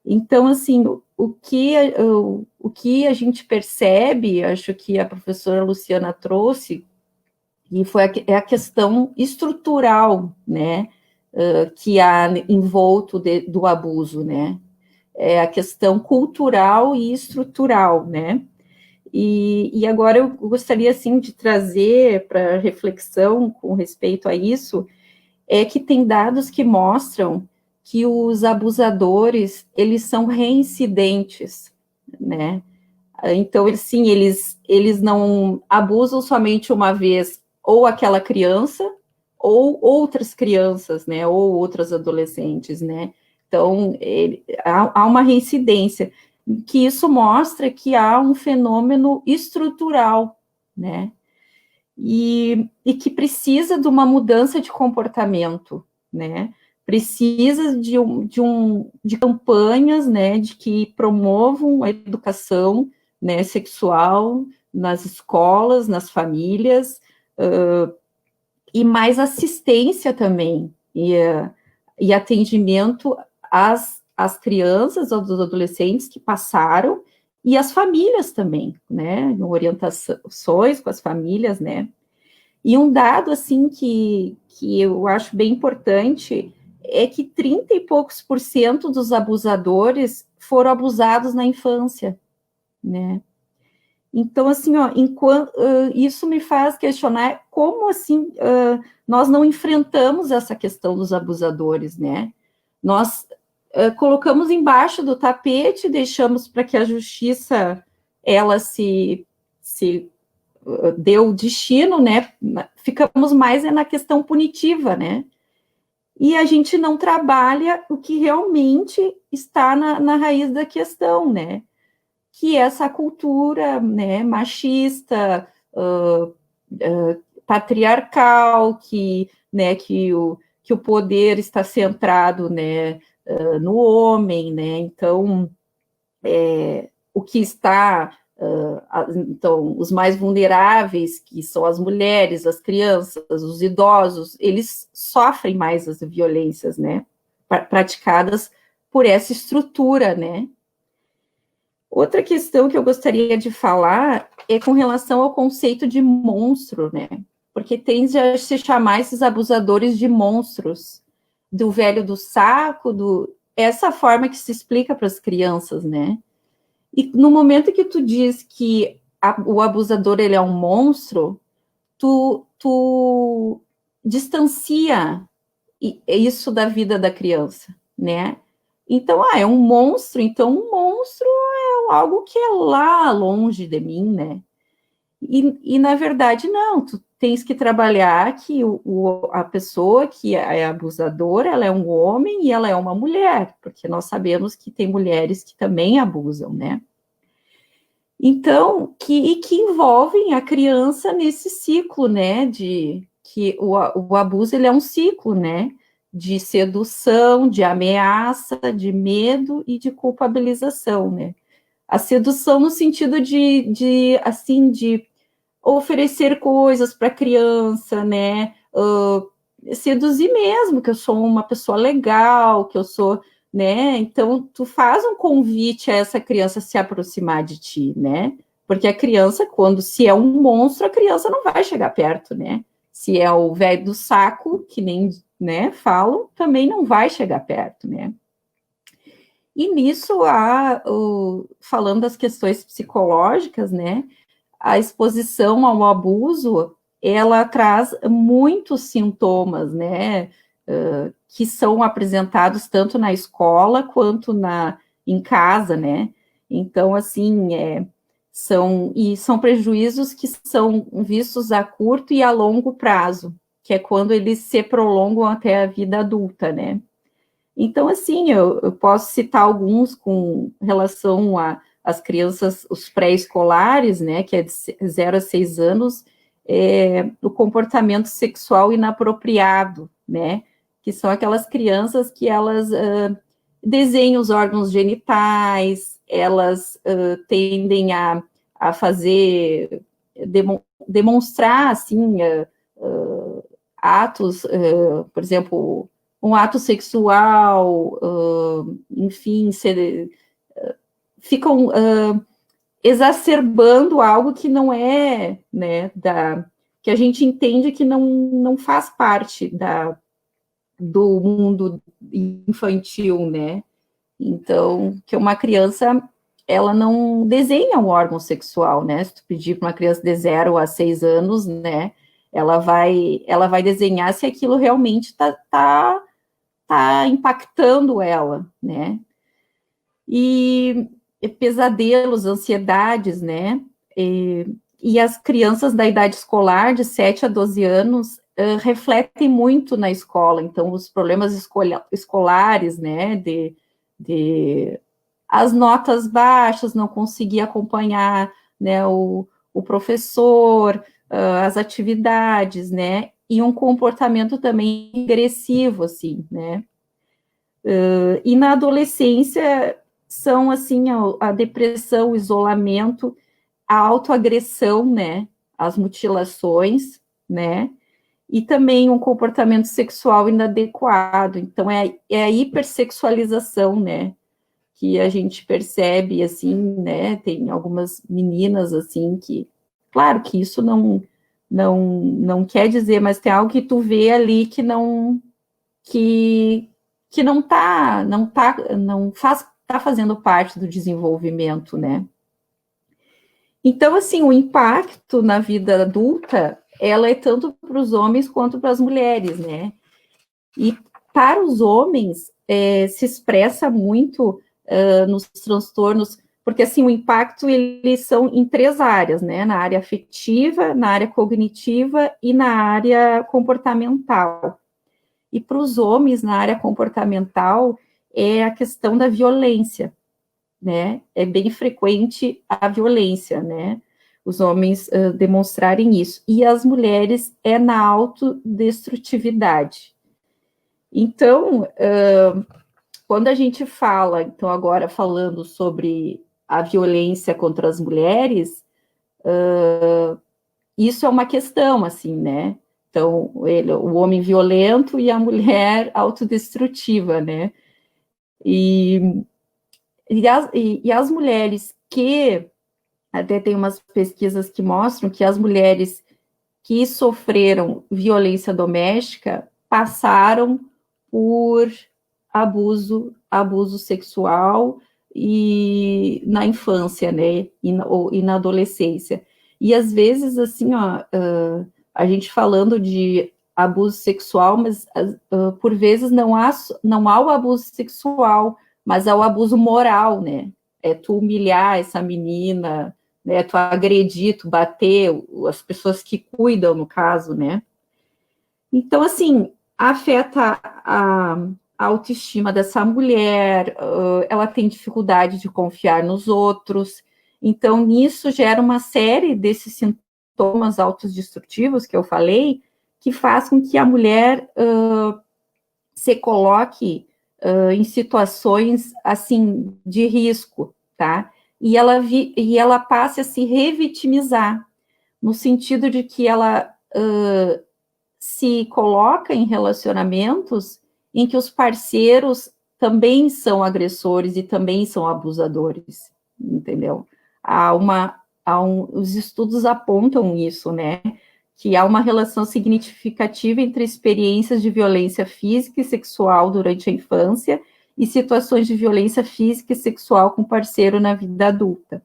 Então, assim, o que a gente percebe, acho que a professora Luciana trouxe, e é a questão estrutural, né? Que há envolto do abuso, né? a questão cultural e estrutural, né? E agora eu gostaria, assim, de trazer para reflexão com respeito a isso, que tem dados que mostram que os abusadores, eles são reincidentes, né? Então, sim, eles não abusam somente uma vez, ou aquela criança, ou outras crianças, né? Ou outras adolescentes, né? Então, há uma reincidência, que isso mostra que há um fenômeno estrutural, né? E que precisa de uma mudança de comportamento, né? Precisa de campanhas, né, de que promovam a educação, né, sexual nas escolas, nas famílias, e mais assistência também, e atendimento às crianças, aos adolescentes que passaram, e as famílias também, né, orientações com as famílias, né. E um dado, assim, que eu acho bem importante é que 30 e poucos por cento dos abusadores foram abusados na infância, né? Então, assim, ó, isso me faz questionar como, assim, nós não enfrentamos essa questão dos abusadores, né? Nós colocamos embaixo do tapete, deixamos para que a justiça, ela se deu o destino, né? Ficamos mais na questão punitiva, né? E a gente não trabalha o que realmente está na raiz da questão, né? Que é essa cultura, né, machista, patriarcal, né, que o poder está centrado, né, no homem, né? Então, o que está então, os mais vulneráveis, que são as mulheres, as crianças, os idosos, eles sofrem mais as violências, né, praticadas por essa estrutura, né. Outra questão que eu gostaria de falar é com relação ao conceito de monstro, né, porque tende a se chamar esses abusadores de monstros, do velho do saco, essa forma que se explica para as crianças, né. E no momento que tu diz que o abusador ele é um monstro, tu distancia isso da vida da criança, né? Então, é um monstro, então um monstro é algo que é lá longe de mim, né? E na verdade, não, tu tens que trabalhar que a pessoa que é abusadora, ela é um homem e ela é uma mulher, porque nós sabemos que tem mulheres que também abusam, né? Então, que envolvem a criança nesse ciclo, né, de que o abuso, ele é um ciclo, né, de sedução, de ameaça, de medo e de culpabilização, né. A sedução no sentido assim, de oferecer coisas para a criança, né, seduzir mesmo, que eu sou uma pessoa legal, que eu sou, né, então tu faz um convite a essa criança se aproximar de ti, né, porque a criança, se é um monstro, a criança não vai chegar perto, né, se é o velho do saco, que nem, né, falam, também não vai chegar perto, né. E nisso, falando das questões psicológicas, né, a exposição ao abuso, ela traz muitos sintomas, né, que são apresentados tanto na escola quanto em casa, né, então, assim, são prejuízos que são vistos a curto e a longo prazo, que é quando eles se prolongam até a vida adulta, né. Então, assim, eu posso citar alguns com relação às crianças, os pré-escolares, né, que é de 0 a 6 anos, o comportamento sexual inapropriado, né, que são aquelas crianças que elas desenham os órgãos genitais, elas tendem a fazer, demonstrar, assim, atos, por exemplo, um ato sexual, enfim, ficam exacerbando algo que não é, né, que a gente entende que não faz parte do mundo infantil, né? Então, que uma criança, ela não desenha o órgão sexual, né? Se tu pedir para uma criança de 0 a 6 anos, né? Ela vai desenhar se aquilo realmente está impactando ela, né? E pesadelos, ansiedades, né? E as crianças da idade escolar, de 7 a 12 anos, refletem muito na escola. Então, os problemas escolares, né? De as notas baixas, não conseguir acompanhar, né, o professor, as atividades, né? E um comportamento também agressivo, assim, né? E na adolescência são, assim, a depressão, o isolamento, a autoagressão, né? As mutilações, né? E também um comportamento sexual inadequado. Então, é a hipersexualização, né? Que a gente percebe, assim, né? Tem algumas meninas, assim, que... Claro que isso não quer dizer, mas tem algo que tu vê ali que não tá fazendo parte do desenvolvimento, né? Então, assim, o impacto na vida adulta, ela é tanto para os homens quanto para as mulheres, né? E para os homens, se expressa muito nos transtornos, porque, assim, o impacto, eles são em 3 áreas, né? Na área afetiva, na área cognitiva e na área comportamental. E para os homens, na área comportamental, é a questão da violência, né? É bem frequente a violência, né? Os homens demonstrarem isso. E as mulheres é na autodestrutividade. Então, quando a gente fala, então agora falando sobre a violência contra as mulheres, isso é uma questão, assim, né? Então, o homem violento e a mulher autodestrutiva, né? E as mulheres que, até tem umas pesquisas que mostram que as mulheres que sofreram violência doméstica passaram por abuso sexual e na infância, né? E na adolescência. E às vezes, assim, ó, a gente falando de abuso sexual, mas por vezes não há o abuso sexual, mas há o abuso moral, né? É tu humilhar essa menina, né? Tu agredir, tu bater, as pessoas que cuidam, no caso, né? Então, assim, afeta a autoestima dessa mulher, ela tem dificuldade de confiar nos outros. Então, nisso gera uma série desses sintomas autodestrutivos que eu falei, que faz com que a mulher se coloque em situações, assim, de risco, tá? E ela passe a se revitimizar, no sentido de que ela se coloca em relacionamentos em que os parceiros também são agressores e também são abusadores, entendeu? Os estudos apontam isso, né? Que há uma relação significativa entre experiências de violência física e sexual durante a infância e situações de violência física e sexual com parceiro na vida adulta.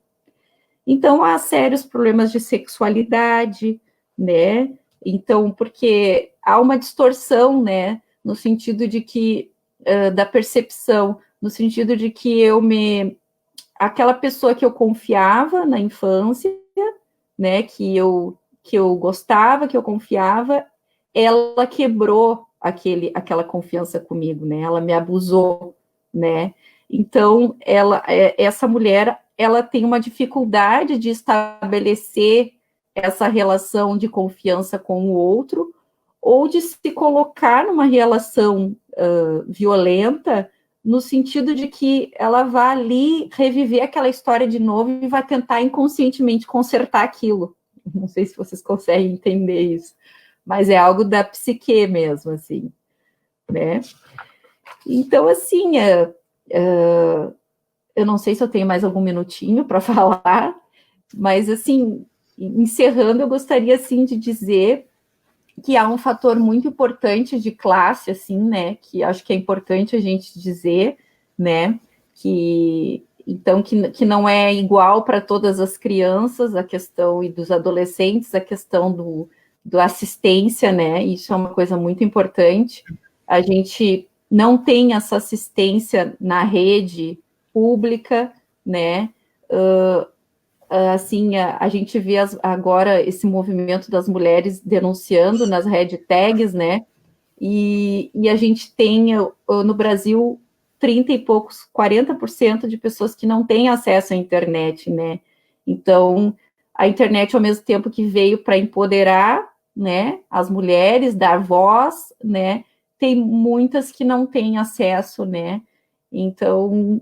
Então, há sérios problemas de sexualidade, né? Então, porque há uma distorção, né? No sentido de que, da percepção, no sentido de que aquela pessoa que eu confiava na infância, né? Que eu gostava, que eu confiava, ela quebrou aquela confiança comigo, né? Ela me abusou, né? Então, essa mulher, ela tem uma dificuldade de estabelecer essa relação de confiança com o outro, ou de se colocar numa relação violenta, no sentido de que ela vai ali reviver aquela história de novo e vai tentar inconscientemente consertar aquilo. Não sei se vocês conseguem entender isso, mas é algo da psique mesmo, assim, né? Então, assim, eu não sei se eu tenho mais algum minutinho para falar, mas, assim, encerrando, eu gostaria, assim, de dizer que há um fator muito importante de classe, assim, né, que acho que é importante a gente dizer, né, que não é igual para todas as crianças, a questão, e dos adolescentes, a questão do assistência, né? Isso é uma coisa muito importante. A gente não tem essa assistência na rede pública, né? Assim, a gente vê agora esse movimento das mulheres denunciando nas hashtags, né? E a gente tem no Brasil 30 e poucos, 40% de pessoas que não têm acesso à internet, né? Então, a internet, ao mesmo tempo que veio para empoderar, né, as mulheres, dar voz, né, tem muitas que não têm acesso, né? Então,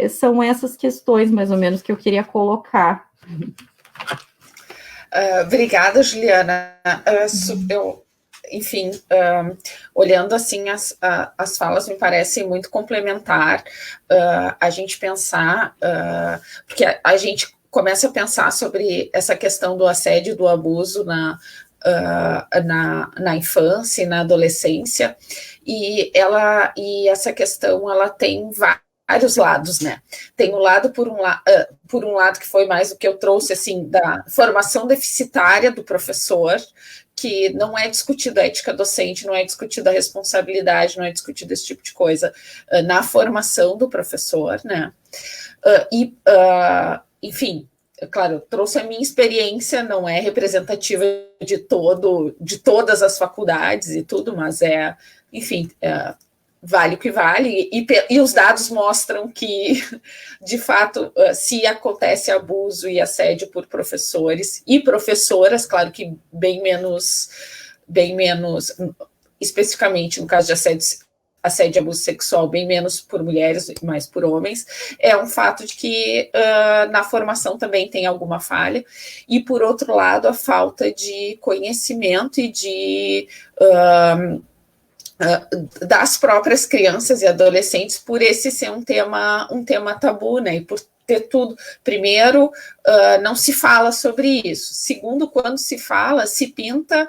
são essas questões, mais ou menos, que eu queria colocar. Obrigada, Juliana. Enfim, olhando assim as falas, me parece muito complementar a gente pensar, porque a gente começa a pensar sobre essa questão do assédio, do abuso na infância e na adolescência, e essa questão ela tem vários lados, né? Tem um lado, por um lado, que foi mais o que eu trouxe, assim, da formação deficitária do professor, que não é discutida a ética docente, não é discutida a responsabilidade, não é discutida esse tipo de coisa na formação do professor, né? Enfim, claro, eu trouxe a minha experiência, não é representativa de todas as faculdades e tudo, mas enfim, vale o que vale, e os dados mostram que, de fato, se acontece abuso e assédio por professores e professoras, claro que bem menos, especificamente no caso de assédio e abuso sexual, bem menos por mulheres e mais por homens, é um fato de que na formação também tem alguma falha, e por outro lado, a falta de conhecimento e de das próprias crianças e adolescentes, por esse ser um tema tabu, né? E por ter tudo. Primeiro, não se fala sobre isso. Segundo, quando se fala, se pinta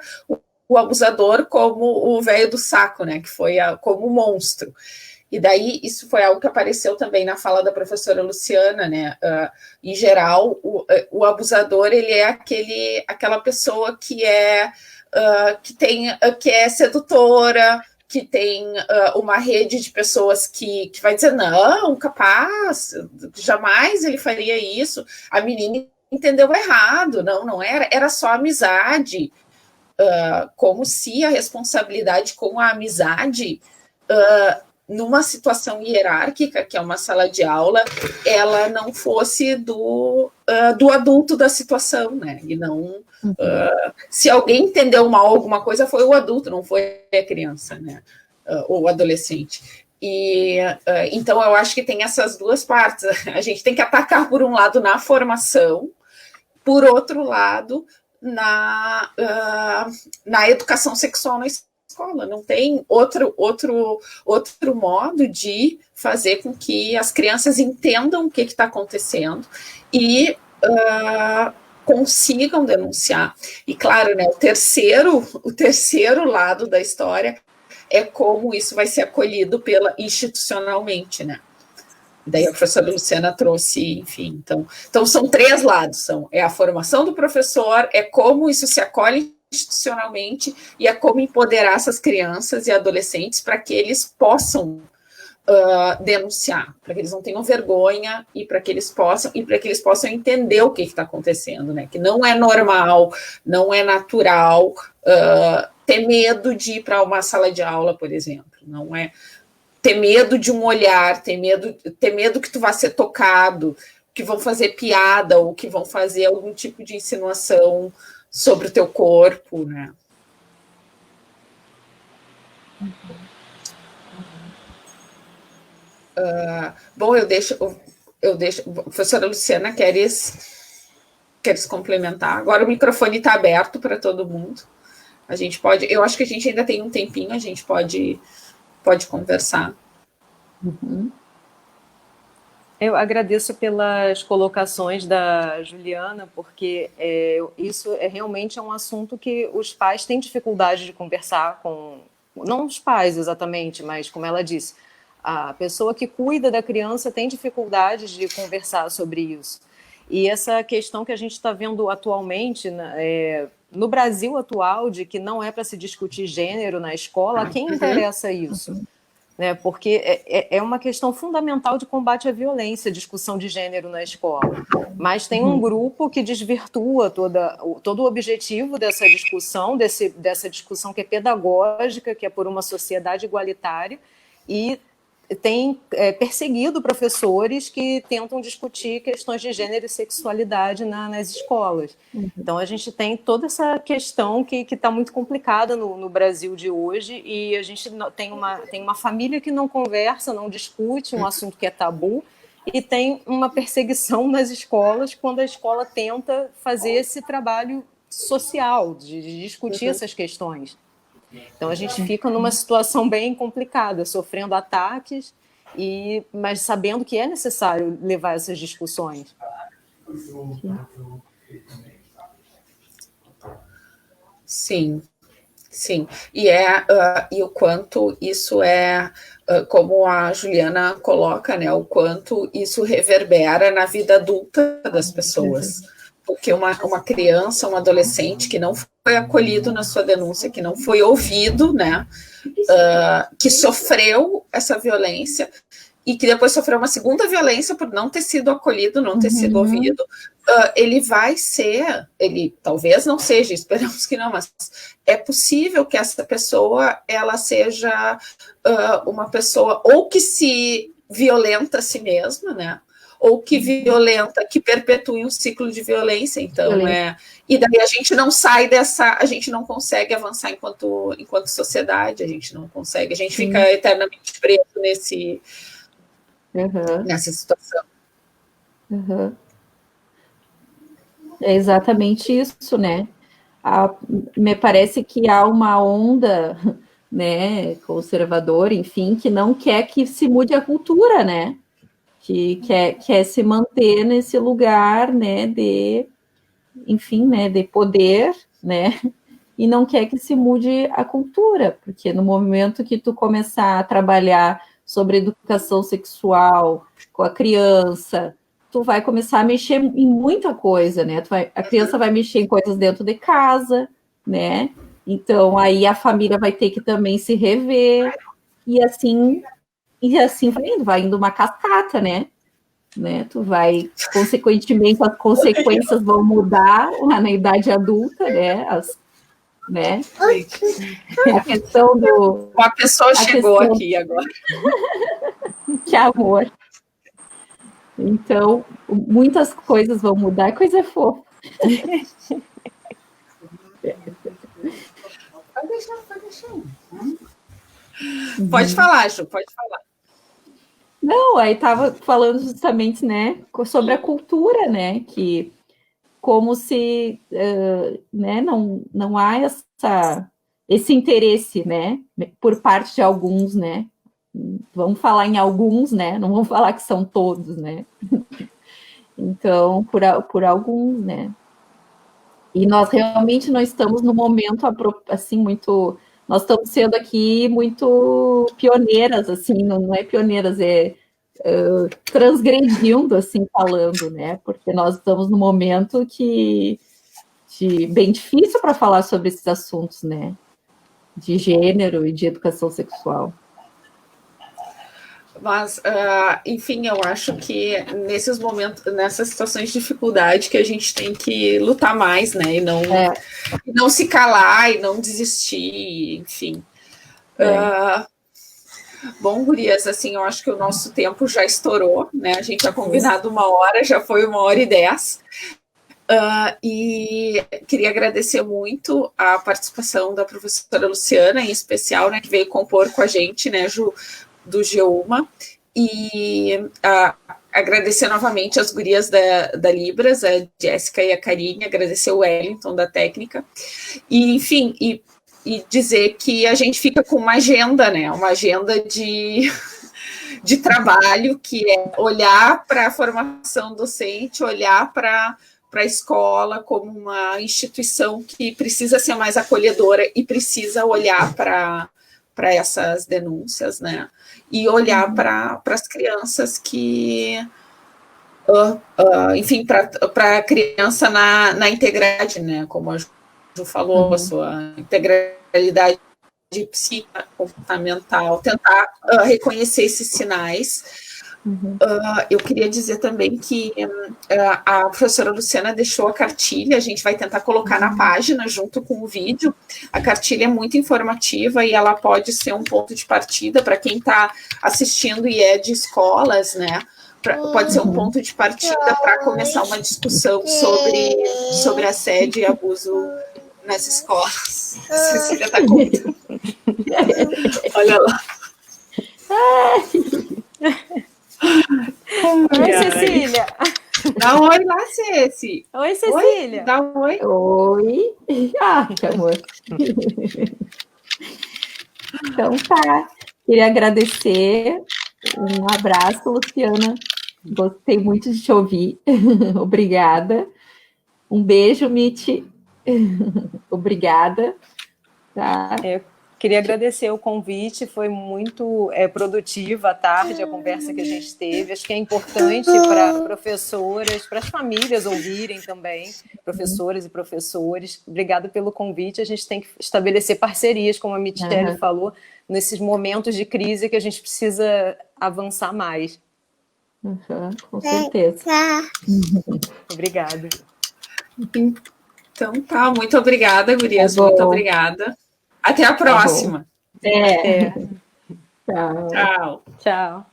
o abusador como o velho do saco, né? Que foi como um monstro. E daí, isso foi algo que apareceu também na fala da professora Luciana, né? Em geral, o abusador, ele é aquela pessoa que é sedutora, que tem uma rede de pessoas que vai dizer, não, capaz, jamais ele faria isso. A menina entendeu errado, não era só amizade. Como se a responsabilidade com a amizade, numa situação hierárquica, que é uma sala de aula, ela não fosse do adulto da situação, né? E não... se alguém entendeu mal alguma coisa, foi o adulto, não foi a criança, né? Ou o adolescente. Então, eu acho que tem essas duas partes. A gente tem que atacar, por um lado, na formação, por outro lado, na educação sexual na escola. Não tem outro modo de fazer com que as crianças entendam o que está acontecendo e consigam denunciar. E, claro, né, o terceiro lado da história é como isso vai ser acolhido institucionalmente, né? Daí a professora Luciana trouxe, enfim, então são três lados, é a formação do professor, é como isso se acolhe institucionalmente e é como empoderar essas crianças e adolescentes para que eles possam denunciar, para que eles não tenham vergonha e para que eles possam entender o que está acontecendo, né? Que não é normal, não é natural ter medo de ir para uma sala de aula, por exemplo, não é ter medo de um olhar, ter medo que tu vá ser tocado, que vão fazer piada ou que vão fazer algum tipo de insinuação sobre o teu corpo, né? Bom, eu deixo. Professora Luciana, queres complementar? Agora o microfone está aberto para todo mundo. A gente pode. Eu acho que a gente ainda tem um tempinho, a gente pode conversar. Uhum. Eu agradeço pelas colocações da Juliana, porque isso realmente é um assunto que os pais têm dificuldade de conversar com, não os pais exatamente, mas como ela disse, A pessoa que cuida da criança tem dificuldades de conversar sobre isso. E essa questão que a gente está vendo atualmente, no Brasil atual, de que não é para se discutir gênero na escola, a quem interessa isso? Né? Porque é uma questão fundamental de combate à violência, discussão de gênero na escola. Mas tem um grupo que desvirtua todo o objetivo dessa discussão, dessa discussão que é pedagógica, que é por uma sociedade igualitária, e tem perseguido professores que tentam discutir questões de gênero e sexualidade nas escolas. Então, a gente tem toda essa questão que está muito complicada no Brasil de hoje, e a gente tem uma família que não conversa, não discute um assunto que é tabu, e tem uma perseguição nas escolas quando a escola tenta fazer esse trabalho social, de discutir essas questões. Então, a gente fica numa situação bem complicada, sofrendo ataques, mas sabendo que é necessário levar essas discussões. Sim, sim. E o quanto isso como a Juliana coloca, né, o quanto isso reverbera na vida adulta das pessoas. Porque uma criança, um adolescente que não foi acolhido na sua denúncia, que não foi ouvido, né, que sofreu essa violência e que depois sofreu uma segunda violência por não ter sido acolhido, não ter sido ouvido, ele talvez não seja, esperamos que não, mas é possível que essa pessoa, ela seja uma pessoa ou que se violenta a si mesma, né, ou que que perpetue um ciclo de violência. Então, e daí a gente não sai a gente não consegue avançar enquanto sociedade, a gente não consegue, a gente fica eternamente preso nessa situação. É exatamente isso, né? Me parece que há uma onda, né, conservadora, enfim, que não quer que se mude a cultura, né? Que quer se manter nesse lugar, né, enfim, né, de poder, né, e não quer que se mude a cultura, porque no momento que tu começar a trabalhar sobre educação sexual com a criança, tu vai começar a mexer em muita coisa, né, a criança vai mexer em coisas dentro de casa, né, então aí a família vai ter que também se rever, e assim vai indo uma cascata, né? Tu vai, consequentemente, as consequências vão mudar na idade adulta, né? A questão do... Uma pessoa chegou aqui agora. Que amor. Então, muitas coisas vão mudar, coisa fofa. Pode deixar. Pode falar, Ju, pode falar. Não, aí estava falando justamente, né, sobre a cultura, né, que como se né, não há esse interesse, né, por parte de alguns, né, vamos falar em alguns, né, não vamos falar que são todos, né, então, por alguns, né, e nós realmente não estamos no momento, assim, muito... Nós estamos sendo aqui muito pioneiras, assim, não é pioneiras, transgredindo, assim, falando, né? Porque nós estamos num momento bem difícil para falar sobre esses assuntos, né? De gênero e de educação sexual. Mas, enfim, eu acho que nesses momentos, nessas situações de dificuldade, que a gente tem que lutar mais, né? E não se calar e não desistir, enfim. Bom, gurias, assim, eu acho que o nosso tempo já estourou, né? A gente tinha combinado 1 hora, já foi 1h10. E queria agradecer muito a participação da professora Luciana, em especial, né, que veio compor com a gente, né, Ju, do G1, e agradecer novamente as gurias da Libras, a Jéssica e a Karine, agradecer o Wellington da técnica, e enfim, e dizer que a gente fica com uma agenda, né, uma agenda de trabalho, que é olhar para a formação docente, olhar para a escola como uma instituição que precisa ser mais acolhedora e precisa olhar para essas denúncias, né? E olhar para as crianças que, enfim, para a criança na integralidade, né? Como a Ju falou, a sua integralidade psíquica, comportamental, tentar reconhecer esses sinais. Eu queria dizer também que a professora Luciana deixou a cartilha, a gente vai tentar colocar na página junto com o vídeo. A cartilha é muito informativa e ela pode ser um ponto de partida para quem está assistindo e é de escolas, né? Pode ser um ponto de partida para começar uma discussão sobre assédio e abuso nas escolas. A Cecília está contando. Olha lá. Oi, Cecília. Dá um oi lá, Ceci. Oi, Cecília. Oi, dá um oi. Oi. Que amor. Então tá. Queria agradecer. Um abraço, Luciana. Gostei muito de te ouvir. Obrigada. Um beijo, Miti. Obrigada. Tá. Queria agradecer o convite, foi muito produtiva à tarde a conversa que a gente teve. Acho que é importante para professoras, para as famílias ouvirem também, professoras e professores. Obrigada pelo convite. A gente tem que estabelecer parcerias, como a Michele falou, nesses momentos de crise que a gente precisa avançar mais. Com certeza. Obrigada. Então tá, muito obrigada, gurias, muito obrigada. Até a próxima. Tchau. Tchau. Tchau.